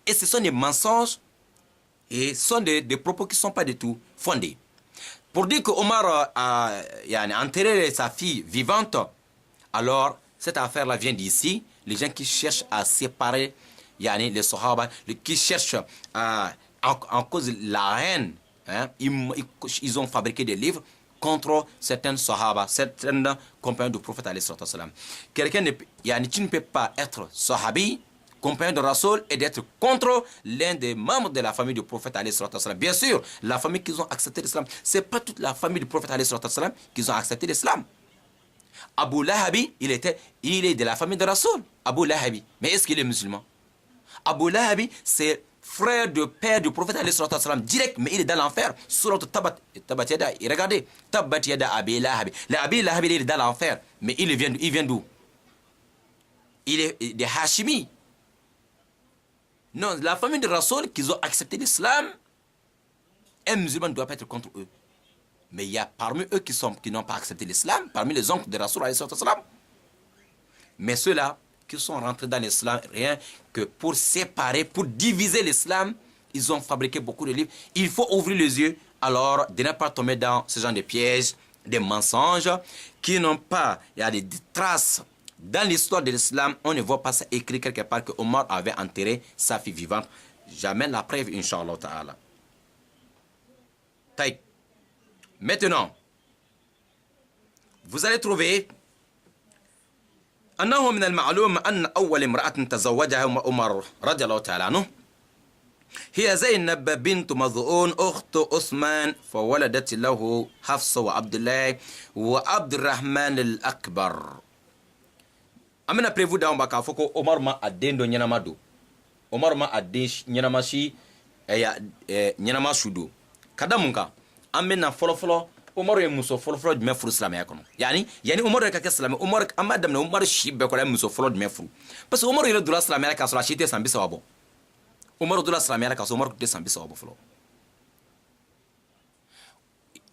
Et ce sont des mensonges et ce sont des propos qui ne sont pas du tout fondés. Pour dire que Omar a enterré sa fille vivante, alors cette affaire-là vient d'ici. Les gens qui cherchent à séparer les sahaba, qui cherchent en cause de la haine, hein, ils ont fabriqué des livres contre certains sahaba, certains compagnons du prophète alayhi salam. Quelqu'un tu ne peut pas être sahabi, compagnon de Rasoul, et d'être contre l'un des membres de la famille du prophète alayhi salam. Bien sûr, la famille qu'ils ont accepté l'islam, c'est pas toute la famille du prophète alayhi salam qui ont accepté l'islam. Abu Lahabi, il est de la famille de Rasoul, Abu Lahabi. Mais est-ce qu'il est musulman? Abu Lahabi, c'est frère de père du prophète alayhi salam direct, mais il est dans l'enfer. Surat Tabat Yada, regardez, Tabat Yada Abi Lahabi. Abi Lahabi, il est dans l'enfer, mais il vient d'où? Il est des Hashimi. Non, la famille de Rasoul, qu'ils ont accepté l'islam, un musulman ne doit pas être contre eux. Mais il y a parmi eux qui n'ont pas accepté l'islam, parmi les oncles de Rasoul alayhi salam. Mais ceux-là qui sont rentrés dans l'islam, rien que pour séparer, pour diviser l'islam, ils ont fabriqué beaucoup de livres. Il faut ouvrir les yeux, alors de ne pas tomber dans ce genre de pièges, des mensonges, qui n'ont pas, il y a des traces. Dans l'histoire de l'islam, on ne voit pas ça écrit quelque part que Omar avait enterré sa fille vivante. Jamais la preuve, Inch'Allah Ta'ala. Maintenant, vous allez trouver أنه من المعلوم أن أول امرأة تزوجها عمر رضي الله تعالى عنه هي زينب بنت مظعون أخت عثمان فولدت له حفصة وعبد الله وعبد الرحمن الأكبر. أمنا بريفو داون بكا فوكو عمر ما أدين دو نينما دو عمر ما أدين نينما شي نينما شودو كدا منكا أمنا فلو Omar ye muso fɔlɔ jumɛn furu silamɛya kɔnɔ yani Omar yɛrɛ ka kɛ silamɛ Omar an b'a daminɛ Omar si bɛɛ kɔrɔ ye muso fɔlɔ jumɛn furu parce que Omar yɛrɛ donna silamɛya k'a sɔrɔ a si tɛ san 30 bɔ Omar donna silamɛya k'a sɔrɔ Omar tɛ san 30 bɔ fɔlɔ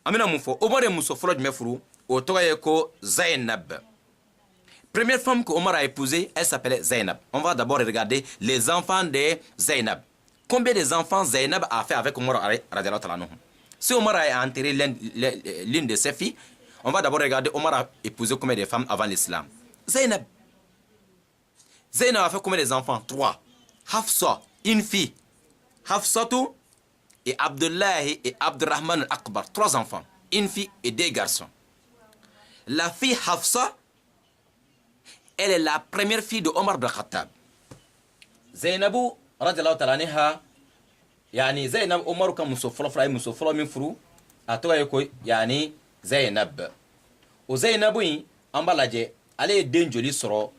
an bɛna mun fɔ Omar ye muso fɔlɔ jumɛn furu o tɔgɔ ye ko Zainab. Première femme que Omar a épousée, elle s'appelait Zainab. On va d'abord regarder les enfants de Zainab. Combien des enfants Zainab a fait avec Omar radiyallahu ta'ala anhu? Si Omar a enterré l'une de ses filles, on va d'abord regarder Omar a épousé combien de femmes avant l'islam. Zainab. Zainab a fait combien d'enfants? 3. Hafsa, une fille. Hafsatu et Abdullahi et Abdurrahman al-Akbar. 3 enfants. Une fille et 2 garçons. La fille Hafsa, elle est la première fille de Omar ibn Khattab. Zainabu, radiyallahu ta'ala anha, Zainab Omar kan muso fɔlɔ min furu a tɔgɔ ye ko Zainab. O Zainabu in an b'a lajɛ ale ye den joli sɔrɔ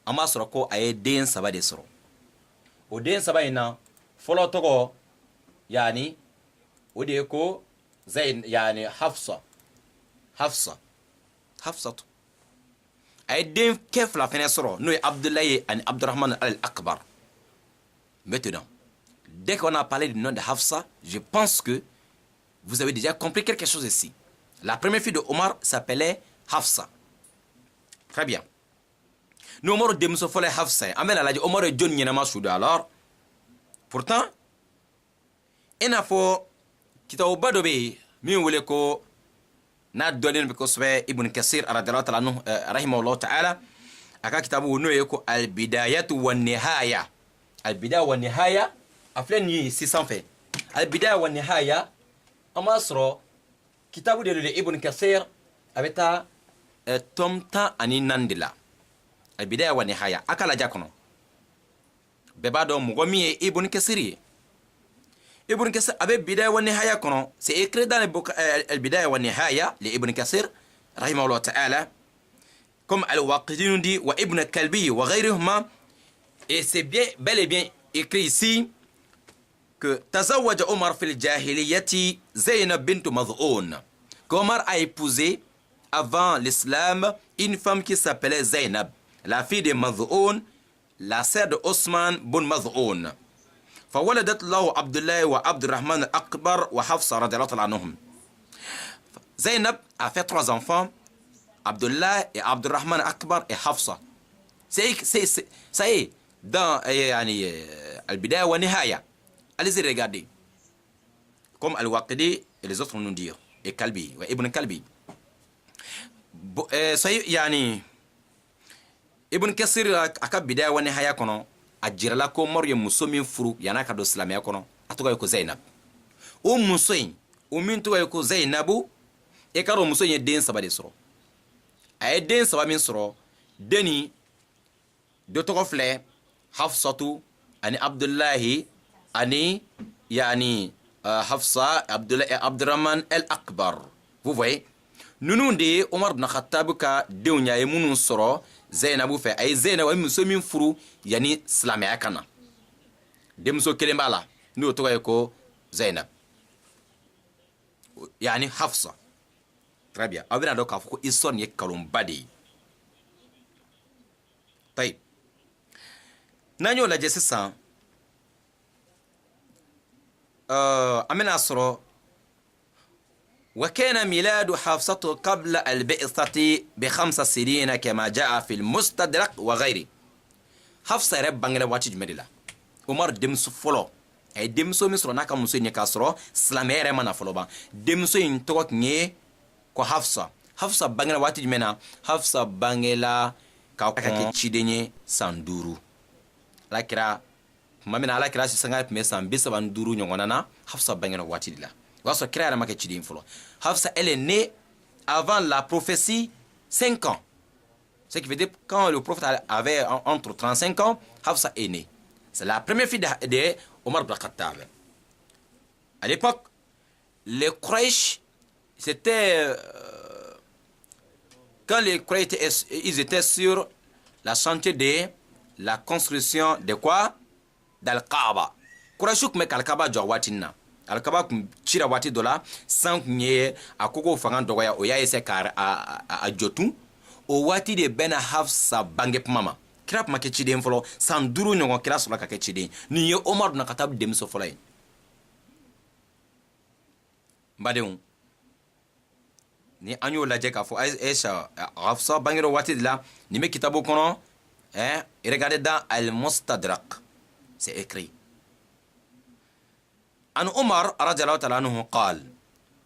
an b'a sɔrɔ ko a ye den 3 de sɔrɔ. O den 3 in na fɔlɔ tɔgɔ o de ye ko Hafsatu. A ye den kɛ 2 fɛnɛ sɔrɔ n'o ye Abdullahi ani Abdurrahman al-Akbar. Maintenant, dès qu'on a parlé du nom de Hafsa, je pense que vous avez déjà compris quelque chose ici. La première fille de Omar s'appelait Hafsa. Très bien. Nous, Omar de Moussofole Hafsa. Amen Allah dit Omar et John Yenama Souda. Alors, pourtant, il n'a pas Kitabu Badobe, Miwuleko, Nadolin Bekoswe, Ibn Kassir, Rahimahullah Ta'ala, Aka Kitabu Noeko, Al-Bidayat wa Nihaya. Al-Bidayat wa Nihaya. Aflen ni 600 fait. Al-Bidaya wa Nihaya, amasro kitabu de le Ibn Kathir abeta tomta ani nandila albidaya wa nihaya akala jakono beba do mugomi Ibn Kathir Ibn Kathir abe bidaya wa nihaya kono c'est écrit dans le bidaya wa nihaya li Ibn Kathir rahimahullah ta'ala comme al-Waqidi dit wa Ibn Kalbi wa ghayrihuma, et c'est bien bel et bien écrit ici que تزوج عمر في الجاهلية زينب بنت مظعون, qu'Omar a épousé avant l'islam une femme qui s'appelait Zainab, la fille de Maz'oun, la sœur de Osman bin Maz'oun. فولدت له عبد الله وعبد الرحمن الأكبر وحفصة رضي الله عنهم. Zainab a fait 3 enfants, Abdullah et Abdurrahman Akbar et Hafsa. Ça y est, dans Al-Bidaya wa Nihaya. Allez-y regarder. Comme Al-Waqidi et les autres nous dire. Et Kalbi, ouais, Ibn Kalbi. Ibn Kathir aka Bidaya wa Nihaya kono ajirala ko Maryam muso min furu yana ka do Islamia kono atuga ko Zainab. O muso yin o min tuga ko Zainabu e karo muso yin den saba de soro. Ay den saba min soro deni do to flé Hafsatu ani Abdullahi ani Hafsa Abdullah et Abdurrahman al-Akbar. Vous voyez, nous de Omar ibn Khattab ka dewnya e munun soro Zainabu fe ay Zainab wa muso min furu yani Islamia kana demso kelembala no to ko Zainab yani Hafsa. Très bien, abina do ka ko ison ye kalum badi. Tay nanyo la jessisa amina soro وكان ميلاد حفصة قبل البعثة ب5 سنين كما جاء في المستدرك وغيره. حفصة رب بانغلا واتي جمدلا عمر دمسو فولو اي دمسو مصر ناكا مسو نيكا سرو سلامي رمانا فولو با دمسو ينتوك نيه كو حفصة بانغلا واتي جمنا حفصة بانغلا كاكا كيشيدني ساندورو لاكرا mamina ala kira sanga me san bisa banduru nyongona Hafsa bangena watidila waso kira na make chidi infolo. Hafsa elle est née avant la prophétie 5 ans, ce qui veut dire quand le prophète avait entre 35 ans, Hafsa est née. C'est la première fille de Omar ibn Khattab. À l'époque les Quraysh c'était quand les Quraysh ils étaient sur la chantier de la construction de quoi, d'Al-Kaaba. Qurayshuk me Al-Kaaba jo watina. Al-Kaaba kum chira wati dola sans nye akoko fangan doya o ya ese kar a jotu o wati de bena Hafsa bangep mama. Krap make chide mfolo san duru nyongo kira sola ka chide. Ni ye Omar ibn Khattab dem so folay. Badeun ni anyo la jeka fo Aisha Hafsa bangero wati de la ni me kitabo kono et regardez dans Al-Mustadrak, c'est écrit. عن عمر رضي الله تعالى عنه قال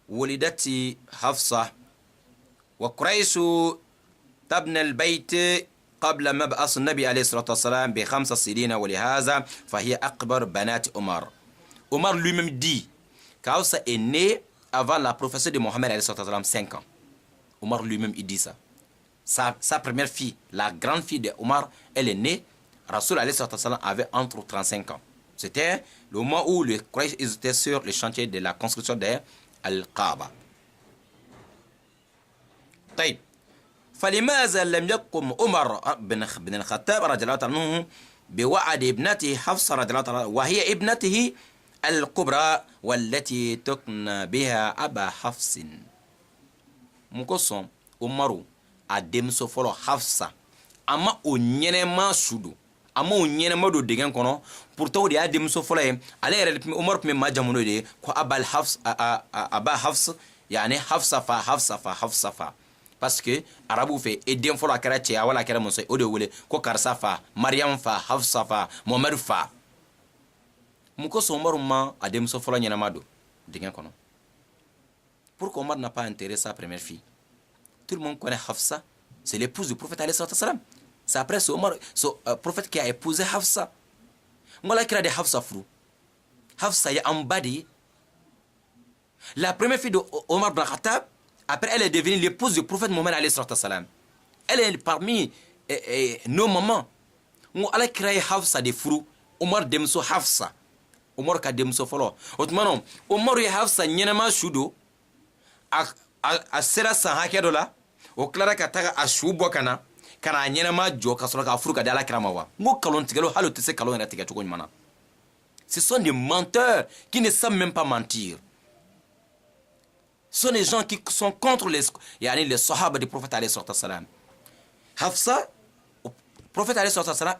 ولدت حفصة وقريش تبنى البيت قبل مبعث النبي عليه الصلاة والسلام ب5 سنين ولهذا فهي أكبر بنات عمر. Omar lui-même dit qu'Hafsa est née avant la prophétie de Mohammed عليه الصلاة والسلام 5 ans. Omar lui-même il dit ça. Sa première fille, la grande fille de Omar, elle est née. Rasoul alayhi sallam avait entre 35 ans. C'était le moment où les Quraysh étaient sur le chantier de la construction de Al-Kaaba. طيب فلماذا لم يقم عمر بن الخطاب رضي الله عنه بوعد ابنته حفصة رضي الله عنها وهي ابنته الكبرى والتي تكنى بها أبا حفص. مكوسون عمر adem so folo Hafsa ama onyenema sudu ama onyenema do degen kono pourtant de adem so folo ale yere Omar me majamuno de ko abal Hafs aba Hafs yani Hafsa fa parce que arabu fait edem folo akara che wala akara mo so o de wole ko karsa fa Maryam fa Hafsa fa Muhammad fa muko so Omar ma adem so folo nyenema do degen kono. Pourquoi Omar n'a pas enterré sa première fille? Tout le monde connaît Hafsa, c'est l'épouse du prophète alayhi salam. C'est après ce prophète qui a épousé Hafsa. Moi là qui a de Hafsa frou. Hafsa ya ambadi La première fille de Omar ibn Khattab, après elle est devenue l'épouse du prophète Mohammed alayhi salam. Elle est parmi nos mamans. Nous allons créer Hafsa de furu. Omar demso Hafsa. Omar ka demso folo. Otmano, Omar ye Hafsa nyenama shudo. A sera san hakɛ dɔ la o tilara ka taga a su bɔ ka na ka na a ɲɛnama jɔ ka sɔrɔ k'a furu ka di Alakira ma wa n ko kalontigɛlaw hali u tɛ se kalon yɛrɛ tigɛ cogo ɲuman na. Ce sont des menteurs qui ne savent même pas mentir. Ce sont des gens qui sont contre les sahaba du prophète alayhi salam. Hafsa, le prophète alayhi salam,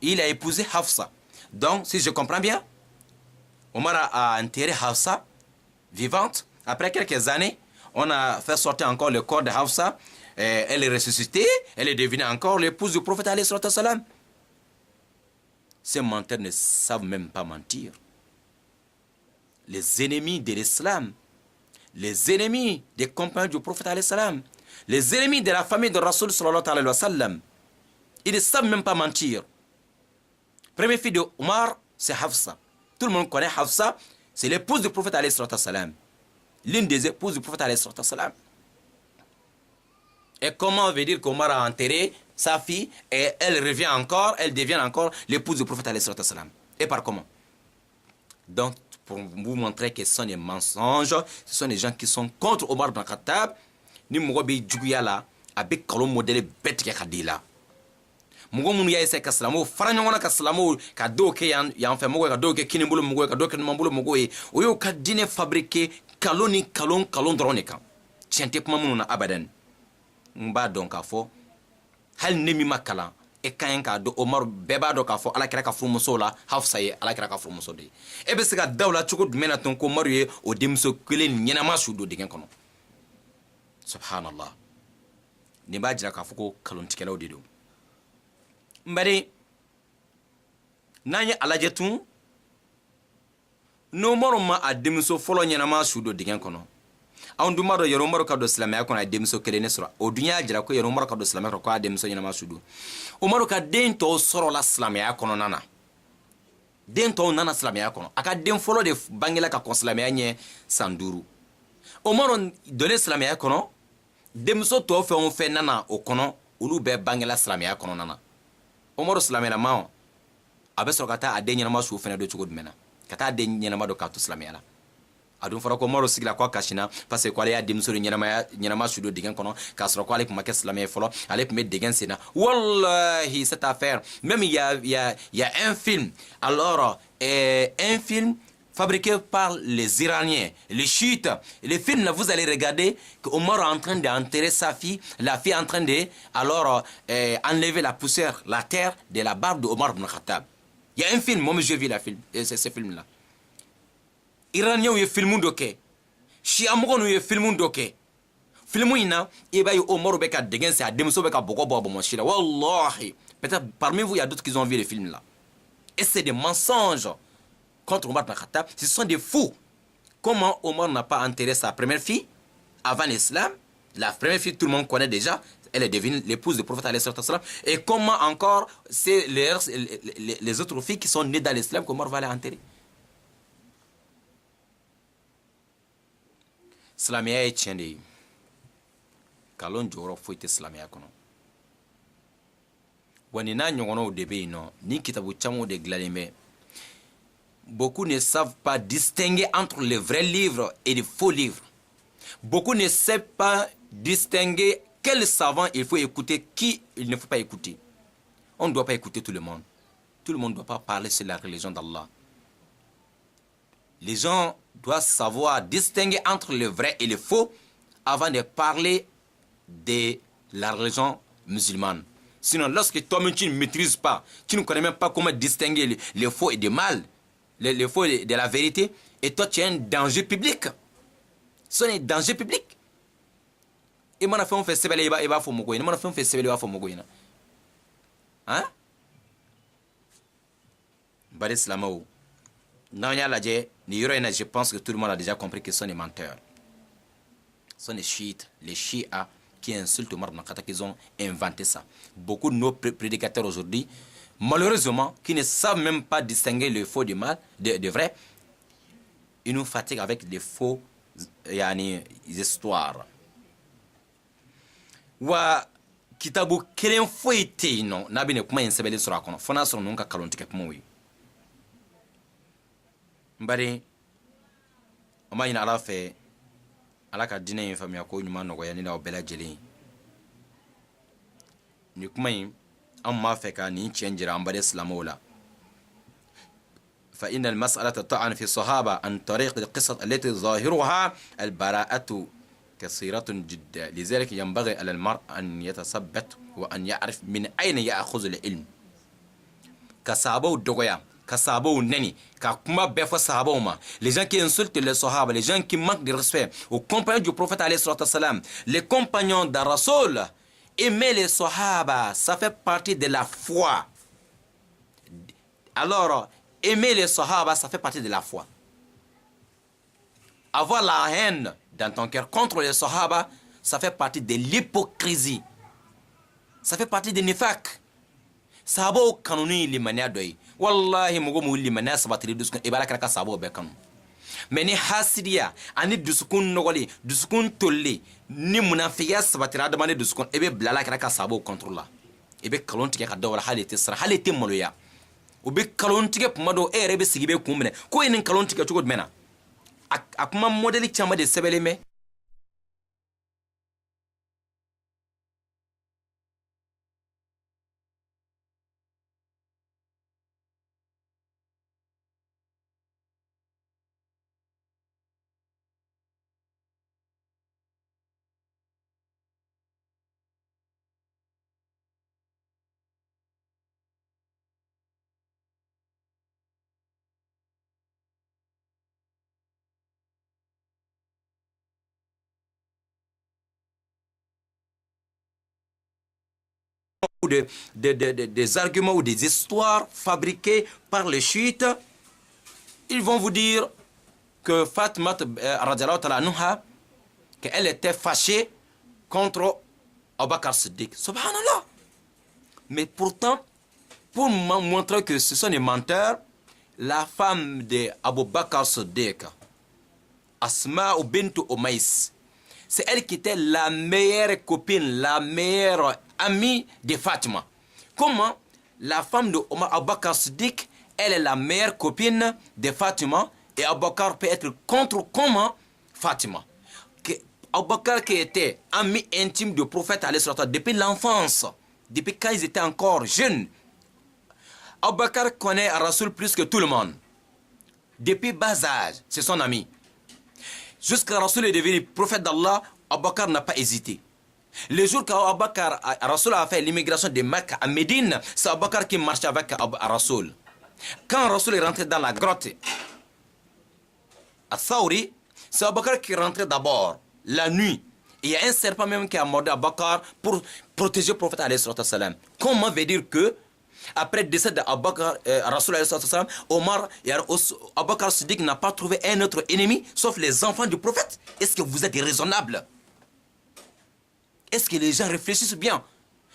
il a épousé Hafsa. Donc, si je comprends bien, Omar a enterré Hafsa vivante. Après quelques années, on a fait sortir encore le corps de Hafsa. Elle est ressuscitée. Elle est devenue encore l'épouse du prophète alayhi salam. Ces menteurs ne savent même pas mentir. Les ennemis de l'islam, les ennemis des compagnons du prophète alayhi salam, les ennemis de la famille de Rasoul sallallahu alayhi wa sallam, ils ne savent même pas mentir. Première fille de Omar, c'est Hafsa. Tout le monde connaît Hafsa, c'est l'épouse du prophète alayhi salam. L'une des épouses du prophète alayhi salam. Et comment on veut dire qu'Omar a enterré sa fille et elle revient encore, elle devient encore l'épouse du prophète alayhi salam. Et par comment? Donc, pour vous montrer que ce sont des mensonges, ce sont des gens qui sont contre Omar ibn Khattab, ni mɔgɔ bɛ juguya la, a bɛ kalo modèle bɛɛ tigɛ ka di la. Mɔgɔ minnu y'a essayer ka silamɛw fara ɲɔgɔn na ka silamɛw ka dɔw kɛ yan fɛ mɔgɔ ye, ka dɔw kɛ kinibolo mɔgɔ ye, ka dɔw kɛ numanbolo mɔgɔ ye, o y'u ka diinɛ fabriquer kalon ni kalon dɔrɔn de kan. Tiɲɛ tɛ kuma minnu na abadan. N b'a dɔn k'a fɔ hali ne min ma kalan e ka ɲi k'a dɔn Omar bɛɛ b'a dɔn k'a fɔ Alakira ka furumuso la Hafsa ye Alakira ka furumuso de ye. E bɛ se ka da o la cogo jumɛn na tun ko Omar ye o denmuso kelen ɲɛnama su don dingɛ kɔnɔ? Subhanallah. Nin b'a jira k'a fɔ ko kalontigɛlaw de don. N bari n'an ye a lajɛ tun n'Omaru ma a denmuso fɔlɔ ɲɛnama su don dingɛ kɔnɔ, anw dun b'a dɔn yɛrɛ Umaru ka don silamɛya kɔnɔ a ye denmuso kelen de sɔrɔ. O dun y'a jira ko yɛrɛ Umaru ka don silamɛya kɔnɔ ko a denmuso ɲɛnama su don. Umaru ka den tɔw sɔrɔla silamɛya kɔnɔna na. Den tɔw nana silamɛya kɔnɔ. A ka den fɔlɔ de bangela ka kɔn silamɛya ɲɛ san 5. Umaru donnen silamɛya kɔnɔ, denmuso tɔw fɛn o fɛn nana o kɔnɔ, olu bɛɛ bangela silamɛya kɔnɔna na. Umaru silamɛlama a bɛ sɔrɔ ka taa a den ɲɛnama su fɛnɛ don cogo jumɛn na? Ka taa a den ɲɛnama don k'a to silamɛya la. A dun fɔra ko Umaru sigila k'a kasina parce que k'ale y'a denmuso de ɲɛnama su don dingɛ kɔnɔ k'a sɔrɔ k'ale tun ma kɛ silamɛ ye fɔlɔ, ale tun bɛ dingɛ sen na. Wallahi cette affaire, même il y a un film, alors un film fabriqué par les Iraniens, les chiites. Le film là, vous allez regarder que Omar est en train d'enterrer sa fille, la fille est en train de alors enlever la poussière, la terre de la barbe de Omar ibn Khattab. Il y a un film, moi j'ai vu ce film là. Iraniens ye filmu dɔ kɛ, Shia mɔgɔw ye filmu dɔ kɛ. Filmu in na i b'a ye Omar bɛ ka dingɛ sen, a denmuso bɛ ka bɔgɔ bɔ a bɔnmɔsi la. Wallahi, peut-être parmi vous il y a d'autres qui ont vu le film là. Et c'est des mensonges contre Omar ibn Khattab. Ce sont des fous. Comment Omar n'a pas enterré sa première fille avant l'islam? La première fille, tout le monde connaît déjà. Elle est devenue l'épouse du prophète alayhi salam. Et comment encore c'est les autres filles qui sont nées dans l'islam qu'Omar va les enterrer? Silamɛya ye tiɲɛ de ye. Kalon jɔyɔrɔ foyi tɛ silamɛya kɔnɔ. Wa nin n'a ɲɔgɔnnaw de bɛ yen nɔ, ni kitabu camanw de dilanlen bɛ. Beaucoup ne savent pas distinguer entre les vrais livres et les faux livres. Beaucoup ne savent pas distinguer quel savant il faut écouter, qui il ne faut pas écouter. On ne doit pas écouter tout le monde. Tout le monde ne doit pas parler sur la religion d'Allah. Les gens doivent savoir distinguer entre le vrai et le faux avant de parler de la religion musulmane. Sinon, lorsque toi-même tu ne maîtrises pas, tu ne connais même pas comment distinguer le faux et le mal, le faux et de la vérité, et toi tu es un danger public. Ce sont un danger public. Et moi, on fait sebele, il va faire mogoïna. Moi, on fait sebele, il va faire mogoïna. Hein? Bari Islamao. Je pense que tout le monde a déjà compris que ce sont des menteurs. Ce sont les chiites, les chiites qui insultent Omar ibn Khattab, qui ont inventé ça. Beaucoup de nos prédicateurs aujourd'hui, malheureusement, qui ne savent même pas distinguer le faux du mal, de vrai, ils nous fatiguent avec des faux yani histoires wa kitabu kelen foyi tɛ yen nɔ n'a bɛ nin kuma in sɛbɛnni sɔrɔ a kɔnɔ fo n'a sɔrɔ ninnu ka kalontigɛ kumaw ye n bari an b'a ɲini ala fɛ ala ka diinɛ in faamuya ko ɲuman nɔgɔya ni n'aw bɛɛ lajɛlen nin kuma in an b'a fɛ ka nin tiɲɛ jira an baden silamɛw la فإن المسألة تطعن في الصحابة عن طريق القصة التي ظاهرها البراءة كثيرة جدا لذلك ينبغي على المرء أن يتثبت وأن يعرف من أين يأخذ العلم كسابو دوغيا كسابو نني كما بفا سابو ما les gens qui insultent les sahaba les gens qui manquent de respect aux compagnons du prophète alayhi salatu wassalam les compagnons de Rasoul aimer les sahaba ça fait partie de la foi alors aimer les sahaba ça fait partie de la foi avoir la haine dans ton cœur contre les sahaba, ça fait partie de l'hypocrisie. Ça fait partie de nifaq. Sahabo kanuni limania doy. Wallahi mugo mu limania sabatri duskun ibara kaka sahabo be kanu. Mais ni hasidiya ani duskun nogoli, duskun tolli, ni munafiya sabatri adamane duskun ebe blala kaka sahabo contrôle. Ebe kalonti ka dawra halite sra halite moloya. Ube kalonti ke pumado erebe sigibe kumene. Ko inin kalonti ke chugod mena. Akuma modeli chama de sebeleme des arguments ou des histoires fabriquées par les chiites, ils vont vous dire que Fatima qu'elle était fâchée contre Abu Bakr Siddiq. Subhanallah. Mais pourtant, pour montrer que ce sont des menteurs, la femme d'Abu Bakr Siddiq, Asma bint Umays, c'est elle qui était la meilleure copine, la meilleure amie de Fatima. Comment la femme de Abu Bakr Siddiq, elle est la meilleure copine de Fatima et Abu Bakr peut être contre comment Fatima. Abu Bakr qui était ami intime du prophète depuis l'enfance, depuis quand ils étaient encore jeunes. Abu Bakr connaît Rasoul plus que tout le monde. Depuis bas âge, c'est son ami. Jusqu'à Rasoul est devenu prophète d'Allah, Abu Bakr n'a pas hésité. Le jour qu'Abu Bakr, Rasoul a fait l'immigration de Mecque à Médine, c'est Abu Bakr qui marchait avec Rasoul. Quand Rasoul est rentré dans la grotte à Saouri, c'est Abu Bakr qui est rentré d'abord la nuit. Il y a un serpent même qui a mordu Abu Bakr pour protéger le prophète alayhi salam. Comment veut dire que après le décès d'Abu Bakr, Rasoul alayhi salam, Abu Bakr Siddiq n'a pas trouvé un autre ennemi sauf les enfants du prophète? Est-ce que vous êtes raisonnable? Est-ce que les gens réfléchissent bien?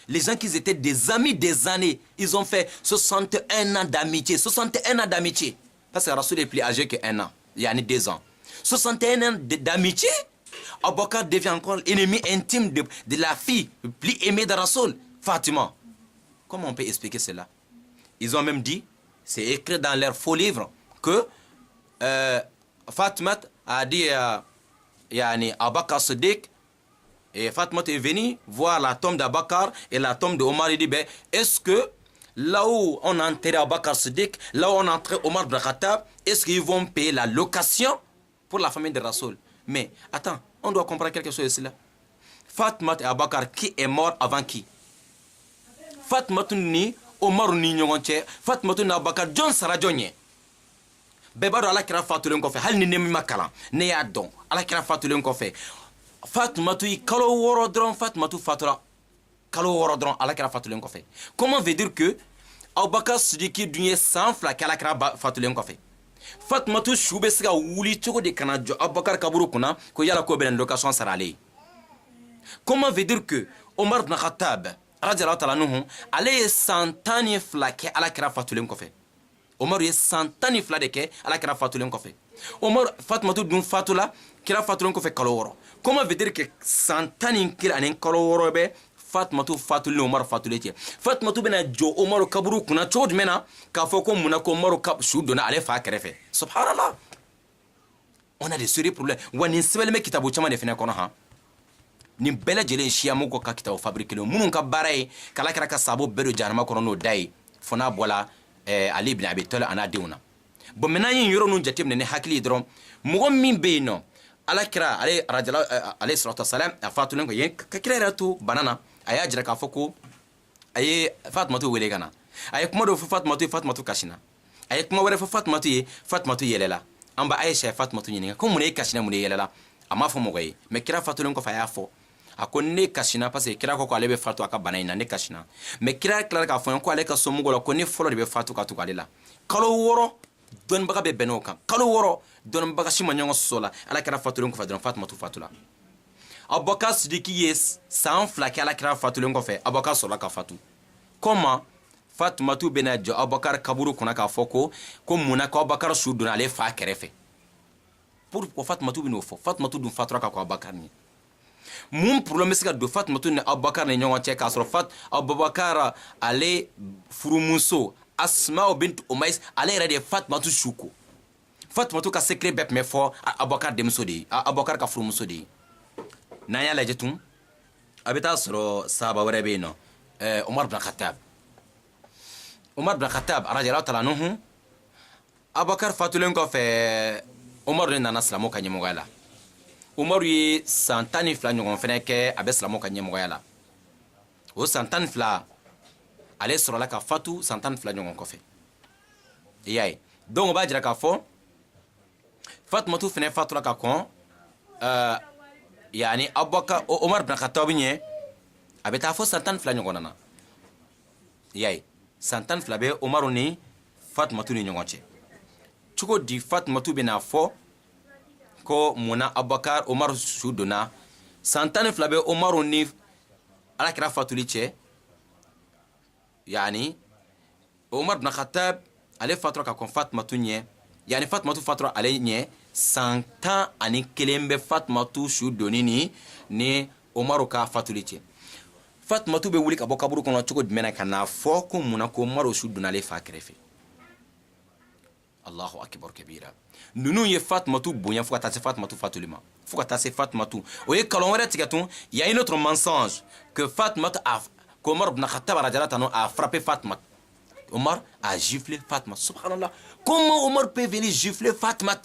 Les gens qui étaient des amis des années, ils ont fait 61 ans d'amitié. 61 ans d'amitié. Parce que Rasoul est plus âgé que 1 an. Il y a 2 ans. 61 ans d'amitié. Abu Bakr devient encore ennemi intime de la fille plus aimée de Rasoul, Fatima. Comment on peut expliquer cela? Ils ont même dit, c'est écrit dans leurs faux livres, que Fatima a dit Abu Bakr Siddiq. Et Fatima est venue voir la tombe d'Abu Bakr et la tombe d'Omar. Il dit, ben, est-ce que là où on a enterré Abu Bakr Siddiq, là où on a enterré Omar ibn Khattab, est-ce qu'ils vont payer la location pour la famille de Rasoul? Mais attends, on doit comprendre quelque chose ici là. Fatima et Abu Bakr, qui est mort avant qui? Fatima ni Omar ni nyonche, Fatima ni Abu Bakr, John Sarajonye. Bebado ala kira fatulen ko fe, hal ni nemi makala, ne ya don, ala kira fatulen ko fe. Fatimatu kalo woro dron Fatimatu fatura kalo woro dron ala kira fatulen ko fe. Comment veut dire que Abu Bakr Siddiq dunye sans fla kala kira fatulen ko fe? Fatimatu shube siga wuli chogo de kana jo Abu Bakr kaburu kuna ko yala ko benen location sarale. Comment veut dire que Omar ibn Khattab radiyallahu ta'ala anhu ale santani fla ke ala kira fatulen ko fe? Omar ye san 12 de kɛ ala kira fatulen kɔfɛ. Omar Fatumatu dun fatula kira fatulen kɔfɛ kalo 6. Comment veut dire que san 11 ani kalo 6 bɛ Fatumatu fatulen Omar fatulen cɛ. Fatumatu bɛna jɔ Omar kaburu kunna cogo jumɛn na k'a fɔ ko munna ko Omar su donna ale fa kɛrɛfɛ. Subhanallah. On a des sérieux problèmes. Wa nin sɛbɛnlen bɛ kitabu caman de fɛnɛ kɔnɔ han. Nin bɛɛ lajɛlen siyamugu ka kitabu fabriqué minnu ka baara ye k'ala kira ka saabo bɛɛ don jahanama kɔnɔ n'o da ye fo n'a bɔla Ali ibn Abi Talib an'a denw na. Bon maintenant ye yɔrɔ ninnu jateminɛ ni hakili ye dɔrɔn mɔgɔ min bɛ yen nɔ ala kira ale salatu wasalam a fatulen kɔ ka kira yɛrɛ to bana na a y'a jira k'a fɔ ko a ye Fatumatu wele ka na a ye kuma dɔ fɔ Fatumatu ye Fatumatu kasina a ye kuma wɛrɛ fɔ Fatumatu ye Fatumatu yɛlɛla an ba Ayisa ye Fatumatu ɲininka ko mun ye kasina mun ye yɛlɛla a m'a fɔ mɔgɔ ye mais kira fatulen kɔfɛ a y'a fɔ a ko ne kasina parce que kira ko ale bɛ fatu a ka bana in na ne kasina mais kira tilala k'a fɔ n ko ale ka somɔgɔw la ko ne fɔlɔ de bɛ fatu ka tugu ale la kalo 6 dɔnnibaga bɛ bɛn n'o kan kalo 6 dɔnnibaga si ma ɲɔgɔn sɔsɔ la ala kira fatulen kɔfɛ dɔrɔn Fatumatu fatula Abubakar Sidiki ye san 2 kɛ ala kira fatulen kɔfɛ Abubakar sɔrɔla ka fatu comment Fatumatu bɛna jɔ Abubakar kaburu kunna k'a fɔ ko munna ko Abubakar su donna ale fa kɛrɛfɛ pourquoi Fatumatu bɛn'o fɔ Fatumatu dun fatura ka ko Abubakar ni mun problème bɛ se ka don Fatumatu ni Abubakar ni ɲɔgɔn cɛ k'a sɔrɔ Abubakar ale furumuso Asma bint Umais ale yɛrɛ de ye Fatumatu su ko Fatumatu ka secret bɛɛ tun bɛ fɔ Abubakar denmuso de ye Abubakar ka furumuso de ye n'an y'a lajɛ tun a bɛ taa sɔrɔ sahaba wɛrɛ bɛ yen nɔ Umar bin Khattab radiyallahu ta'ala anhu Abubakar fatulen kɔfɛ Umar de nana silamɛw ka ɲɛmɔgɔya la Umar ye san 12 ɲɔgɔn fɛnɛ kɛ a bɛ silamɛw ka ɲɛmɔgɔya la o san 12 ale sɔrɔla ka fatu san 12 ɲɔgɔn kɔfɛ i y'a ye donc o b'a jira k'a fɔ Fatumatu fɛnɛ fatura ka kɔn yani Abubakar Umar bin Khattab ɲɛ a bɛ taa fɔ san 12 ɲɔgɔn na i y'a ye san 12 bɛ Umaru ni Fatumatu ni ɲɔgɔn cɛ cogo di Fatumatu bɛna fɔ ko munna Abubakar Umaru su donna san 12 bɛ Umaru ni alakira fatuli cɛ yani Umar bin Khattab ale fatura ka kɔn Fatumatu ɲɛ yani Fatumatu fatura ale ɲɛ san 11 bɛ Fatumatu su donni ni Umaru ka fatuli cɛ Fatumatu bɛ wuli ka bɔ kaburu kɔnɔ cogo jumɛn na ka na fɔ ko munna ko Umaru su donna ale fa kɛrɛfɛ Allahu akbar kabira nunu ye Fatumatu bonya fo ka taa se Fatumatu fatuli ma fo ka taa se Fatumatu o ye kalon wɛrɛ tigɛ tun il y a une autre mensonge que Fatumatu Omar bin Khattab a frappé Fatima. Omar a giflé Fatima. Subhanallah. Comment Omar peut venir gifler Fatima?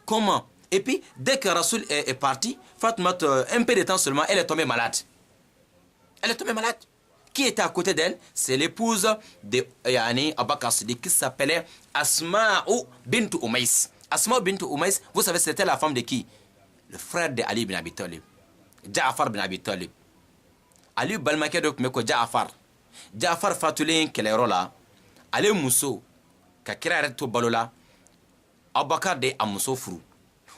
Comment? Et puis, dès que Rasoul est parti, Fatima, un peu de temps seulement, elle est tombée malade. Elle est tombée malade. Qui était à côté d'elle? C'est l'épouse de Abubakar Siddiq qui s'appelait Asma'u bint Umais. Asma'u bint Umais, vous savez, c'était la femme de qui? Le frère de Ali ibn Abi Talib. Ja'far ibn Abi Talib. Ali balimakɛ dɔ tun bɛ ko Ja'far fatulen kɛlɛyɔrɔ la ale muso ka kira yɛrɛ to balo la Abubakar de a muso furu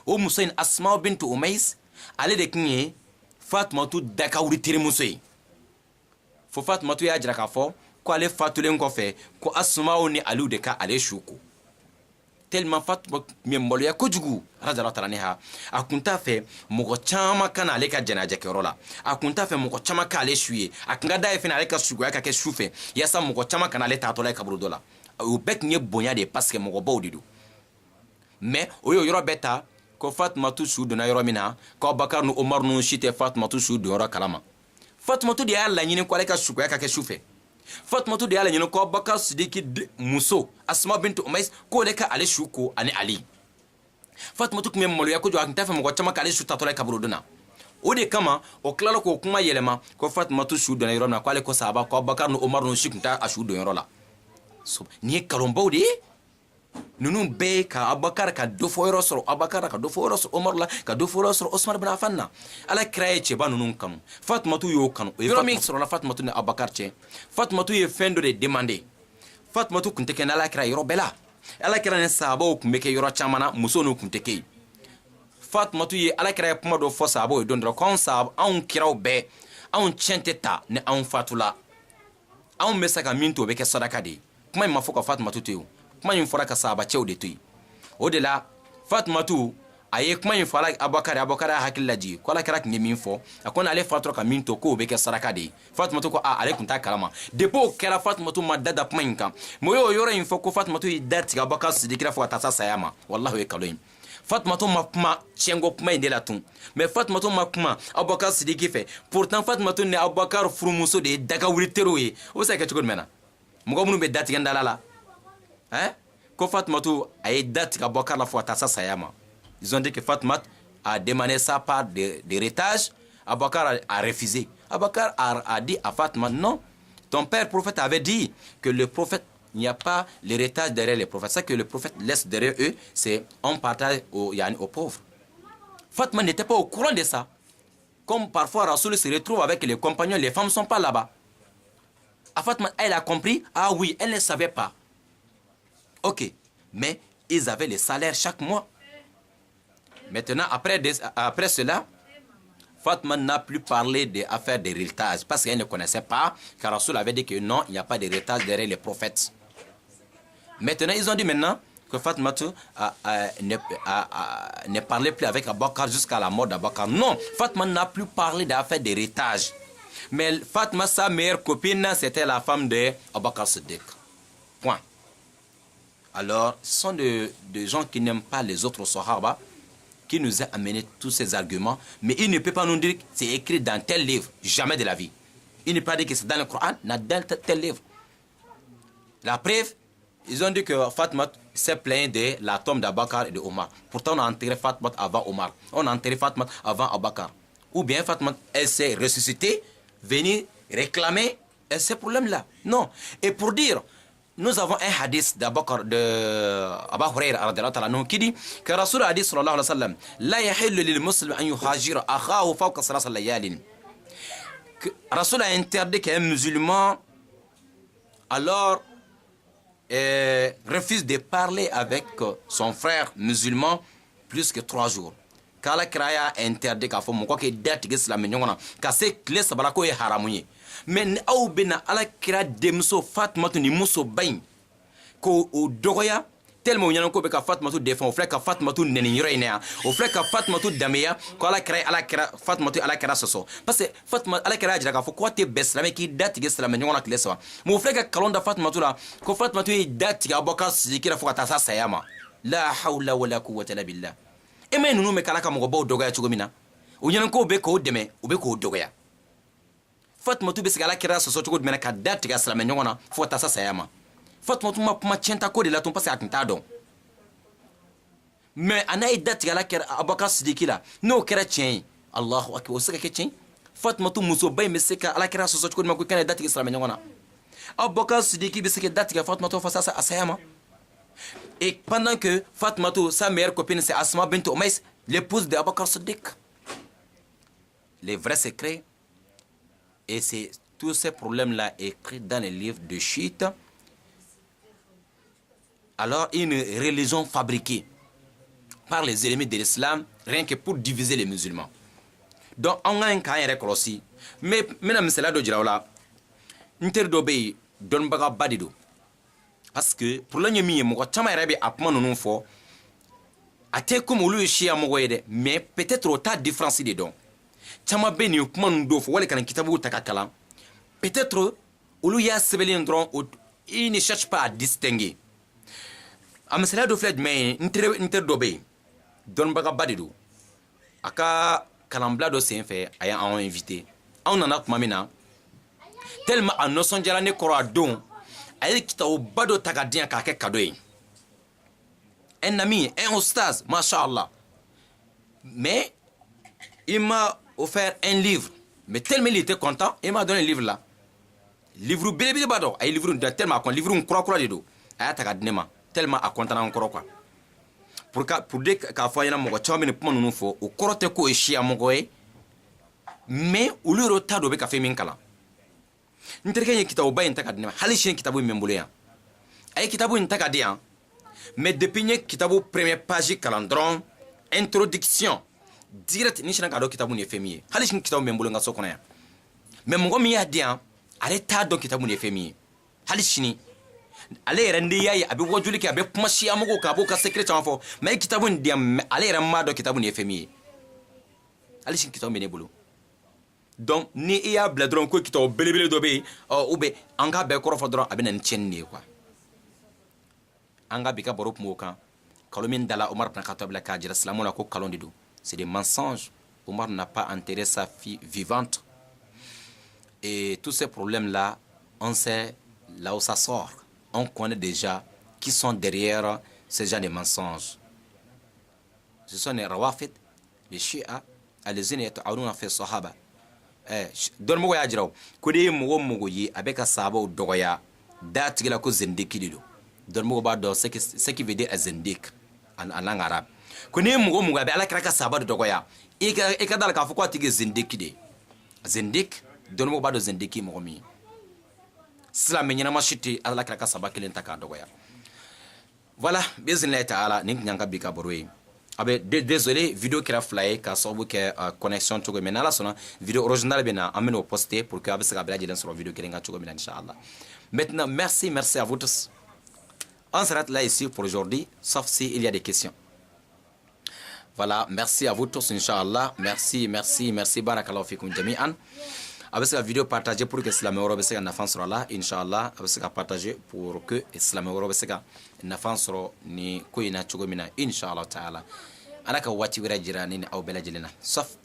o muso in Asma bint Umais ale de tun ye Fatumatu dakawuri terimuso ye fo Fatumatu y'a jira k'a fɔ ko ale fatulen kɔfɛ ko Asma ni Aliyu de ka ale su ko tellement Fatumatu ye maloya kojugu radiyallahu ta'ala anha a kun t'a fɛ mɔgɔ caman ka na ale ka jɛnajɛ kɛyɔrɔ la a kun t'a fɛ mɔgɔ caman k'ale su ye a kun ka d'a ye fɛnɛ ale ka suguya ka kɛ su fɛ yaasa mɔgɔ caman kana ale taatɔla ye kaburu dɔ la o bɛɛ tun ye bonya de ye parce que mɔgɔbaw de don mais o y'o yɔrɔ bɛɛ ta ko Fatumatu su donna yɔrɔ min na ko Abubakar ni Umaru ninnu si tɛ Fatumatu su don yɔrɔ kalama Fatumatu de y'a laɲini ko ale ka suguya ka kɛ su fɛ Fatumatu de y'a laɲini ko Abubakar Sidiki muso Asma bint Umais ko ale ka ale su ko ani Ali Fatumatu tun bɛ maloya kojugu a tun t'a fɛ mɔgɔ caman k'ale su tatɔla ye kaburu dɔ la o de kama o tilala k'o kuma yɛlɛma ko Fatumatu su donna yɔrɔ min na k'ale ko sahaba ko Abubakar ni Umaru ninnu si tun t'a su don yɔrɔ la nin ye kalonbaw de ye ninnu bɛɛ ye ka Abubakar ka dɔ fɔ yɔrɔ sɔrɔ Abubakar ka dɔ fɔ yɔrɔ sɔrɔ Umaru la ka dɔ fɔ yɔrɔ sɔrɔ Usman bin Affan na ala kira ye cɛba ninnu kanu Fatumatu y'o kanu o ye yɔrɔ min sɔrɔla Fatumatu ni Abubakar cɛ Fatumatu ye fɛn dɔ de demander Fatumatu tun tɛ kɛ ni ala kira yɔrɔ bɛɛ la ala kira ni sahabaw tun bɛ kɛ yɔrɔ caman na muso n'u tun tɛ kɛ yen Fatumatu ye ala kira ye kuma dɔ fɔ sahabaw ye don dɔ ko anw kiraw bɛɛ anw tiɲɛ tɛ ta ni anw fatula anw bɛ se ka min to o bɛ kɛ sadaka de ye kuma in ma fɔ ka Fatumatu to yen kuma in fɔra ka sahabacɛw de to yen o de la Fatumatu a ye kuma in fɔ Abubakar y'a hakili lajigi ko Alakira tun ye min fɔ a ko n'ale fatura ka min to k'o bɛ kɛ saraka de ye Fatumatu ko ale tun t'a kalama depuis o kɛra Fatumatu ma da kuma in kan mais o y'o yɔrɔ in fɔ ko Fatumatu y'i da tigɛ Abubakar Sidiki fo ka taa sa saya ma wallahi o ye nkalon ye Fatumatu ma kuma tiɲɛko kuma in de la tun mais Fatumatu ma kuma Abubakar Sidiki fɛ pourtant Fatumatu ni Abubakar furumuso de ye dagawuli teriw ye o bɛ se ka kɛ cogo jumɛn na mɔgɔ minnu bɛ da tigɛ ndala la hein ko Fatumatu a ye da tigɛ Abubakar la fo ka taa sa saya ma. Ils ont dit que Fatma a demandé sa part d'héritage. Abubakar a refusé. Abubakar a dit à Fatma, non, ton père prophète avait dit que le prophète, il n'y a pas l'héritage derrière les prophètes. Ce que le prophète laisse derrière eux, c'est on partage aux pauvres. Fatma n'était pas au courant de ça. Comme parfois Rasoul se retrouve avec les compagnons, les femmes ne sont pas là-bas. À Fatma, elle a compris, ah oui, elle ne savait pas. Ok, mais ils avaient les salaires chaque mois. Maintenant, après cela, Fatma n'a plus parlé des affaires d'héritage parce qu'elle ne connaissait pas, car Rasoul avait dit que non, il n'y a pas d'héritage derrière les prophètes. Maintenant, ils ont dit maintenant que Fatma ne parlait plus avec Abubakar jusqu'à la mort d'Abubakar. Non, Fatma n'a plus parlé d'affaires d'héritage. Mais Fatma, sa meilleure copine, c'était la femme d'Abubakar Siddiq. Point. Alors, ce sont des gens qui n'aiment pas les autres Sahaba, qui nous a amené tous ces arguments, mais il ne peut pas nous dire que c'est écrit dans tel livre, jamais de la vie. Il ne peut pas dire que c'est dans le Coran, dans tel livre. La preuve, ils ont dit que Fatma s'est plaint de la tombe d'Abubakar et de Omar. Pourtant, on a enterré Fatma avant Omar. On a enterré Fatma avant Abubakar. Ou bien Fatma, elle s'est ressuscitée, venir réclamer ces problèmes-là. Non. Et pour dire, nous avons un hadith d'Abu Hurayra qui dit que Rasoul a dit sallallahu alayhi wa sallam la yahillu lil muslim an yuhajira akhahu fawqa salas layalin. Rasoul a interdit qu'un musulman alors refuse de parler avec son frère musulman plus que 3 jours. Kala kiraya interdit k'a fɔ mɔgɔ k'i da tigɛ silamɛ ɲɔgɔn na ka se tile 3 la k'o ye haramu ye. Mais ni aw bena Alakira denmuso Fatumatu ni muso ba in ko o dɔgɔya tellement ɲɛna ko bɛ ka Fatumatu défend o filɛ ka Fatumatu nɛni yɔrɔ in na yan o filɛ ka Fatumatu danbeya ko Alakira Fatumatu Alakira sɔsɔ parce que Fatuma Alakira y'a jira k'a fɔ ko a tɛ bɛn silamɛ k'i da tigɛ silamɛ ɲɔgɔn na tile 3 mais o filɛ ka kalon da Fatumatu la ko Fatumatu y'i da tigɛ Abubakar Sidiki la fo ka taa s'a saya ma la hawla wala quwwata illa billah e ma ninnu bɛ k'Ala ka mɔgɔbaw dɔgɔya cogo min na o ɲɛna ko bɛ k'o dɛmɛ o bɛ k'o dɔgɔya Fatumatu bɛ se ka Alakira sɔsɔ cogo jumɛn ka da tigɛ silamɛ ɲɔgɔn na fo ka taa s'a saya ma Fatumatu ma kuma tiɲɛta ko de la tun parce que a tun t'a dɔn mais a n'a ye da tigɛ Alakira Abubakar Sidiki la n'o kɛra tiɲɛ ye Allahu akbar o se ka kɛ tiɲɛ Fatumatu musoba in bɛ se ka Alakira sɔsɔ cogo jumɛn ko i kana da tigɛ silamɛ ɲɔgɔn na Abubakar Sidiki bɛ se ka da tigɛ Fatumatu fo a saya ma et pendant que Fatumatu sa meilleure copine c'est Asma bint Umays l'épouse d'Abubakar Siddiq les vrais secrets. Et c'est tous ces problèmes-là écrits dans les livres de chiites. Alors, une religion fabriquée par les ennemis de l'islam, rien que pour diviser les musulmans. Donc, on a un cas récolté. Mais, mesdames, c'est là de dire là, n'interdobé, donne pas badido. Parce que, pour l'année mi, mon gars, chama arabe a pas non fort. A te comme au lieu chia mon gars, mais peut-être au tas de différence des dons. Chama beni kuma ndo fo wale kana kitabu takakala peut-être olu ya sebelin dron il ne cherche pas à distinguer amsala do fled mais inter dobe don baga badido aka kalambla do sen fait aya en invité on en a kuma mina tellement en noson jala ne koro don ay kitabu bado tagadia ka ke cadeau un ami un ostaz machallah mais il m'a offert un livre. Mais tellement il était content, il m'a donné le livre là. Livre bébé bado, ay livre tellement kon livre un croix de do. Aya taka dinema, tellement a content encore quoi. Pour dire qu'a fois yana mo chawmi ne puma nunu fo, o korote ko eshi amogo e. Mais o le rota do be ka fe min kala. Nterke kitabu ba intaka dinema, hali shen kitabu membule ya. Ay kitabu intaka dia. Mais depuis nye kitabu première page calendron, introduction direct ni shina ka do kitabu ne femi hali shin kitabu membolo nga sokona ya mais mongo mi ya dia ale ta do kitabu ne femi hali shini ale yɛrɛ ndi yayi a bɛ wajuli kɛ a bɛ kuma siya mɔgɔw kan a b'o ka secret caman fɔ mais ye kitabu nin di yan mais ale yɛrɛ m'a dɔn kitabu nin ye fɛn min ye hali sini kitabu bɛ ne bolo donc ni i y'a bila dɔrɔn ko kitabu belebele dɔ bɛ yen ou bien an k'a bɛɛ kɔrɔfɔ dɔrɔn a bɛ na ni tiɲɛni de ye quoi an ka bi ka baro kun b'o kan kalo min dala Omar bin Khattab la k'a jira silamɛw la ko kalon de don c'est des mensonges. Omar n'a pas enterré sa fille vivante et tous ces problèmes là on sait là où ça sort. On connaît déjà qui sont derrière ces gens de mensonges. Ce sont les Rawafid, les Shia, allez-y, yata'awuna fi sahaba. Don mogo ya jiraw ko de mogo yi avec sahaba o dogoya da tigila ko zindiki do. Don mogo ba do ce qui veut dire zindik en langue arabe. Ko ne mogo be ala kira ka sahaba do dogoya e ka dal ka fo ko tigi zindiki de. Zindik don mogo ba do zindiki mogo mi. Islam ɲɛnama si tɛ ala kira ka saba kelen ta k'a dɔgɔya voilà bisimilahi taala nin tun y'an ka bi ka baro ye a bɛ désolé vidéo kɛra fila ye k'a sababu kɛ connexion cogo mais n'ala sɔnna vidéo original bɛ na an bɛ n'o poster pour que a bɛ se ka bɛɛ lajɛlen sɔrɔ vidéo kelen kan cogo min na inchallah maintenant merci à vous tous on s'arrête là ici pour aujourd'hui sauf si il y a des questions voilà merci à vous tous inchallah merci barakallahu fikum jami'an a bɛ se ka vidéo partager pour que silamɛ wɛrɛw bɛ se ka nafa sɔrɔ a la inchallah a bɛ se ka partager pour que silamɛ wɛrɛw bɛ se ka nafa sɔrɔ ni ko in na cogo min na inchallah taala ala ka waati wɛrɛ jira ni aw bɛɛ lajɛlen na sauf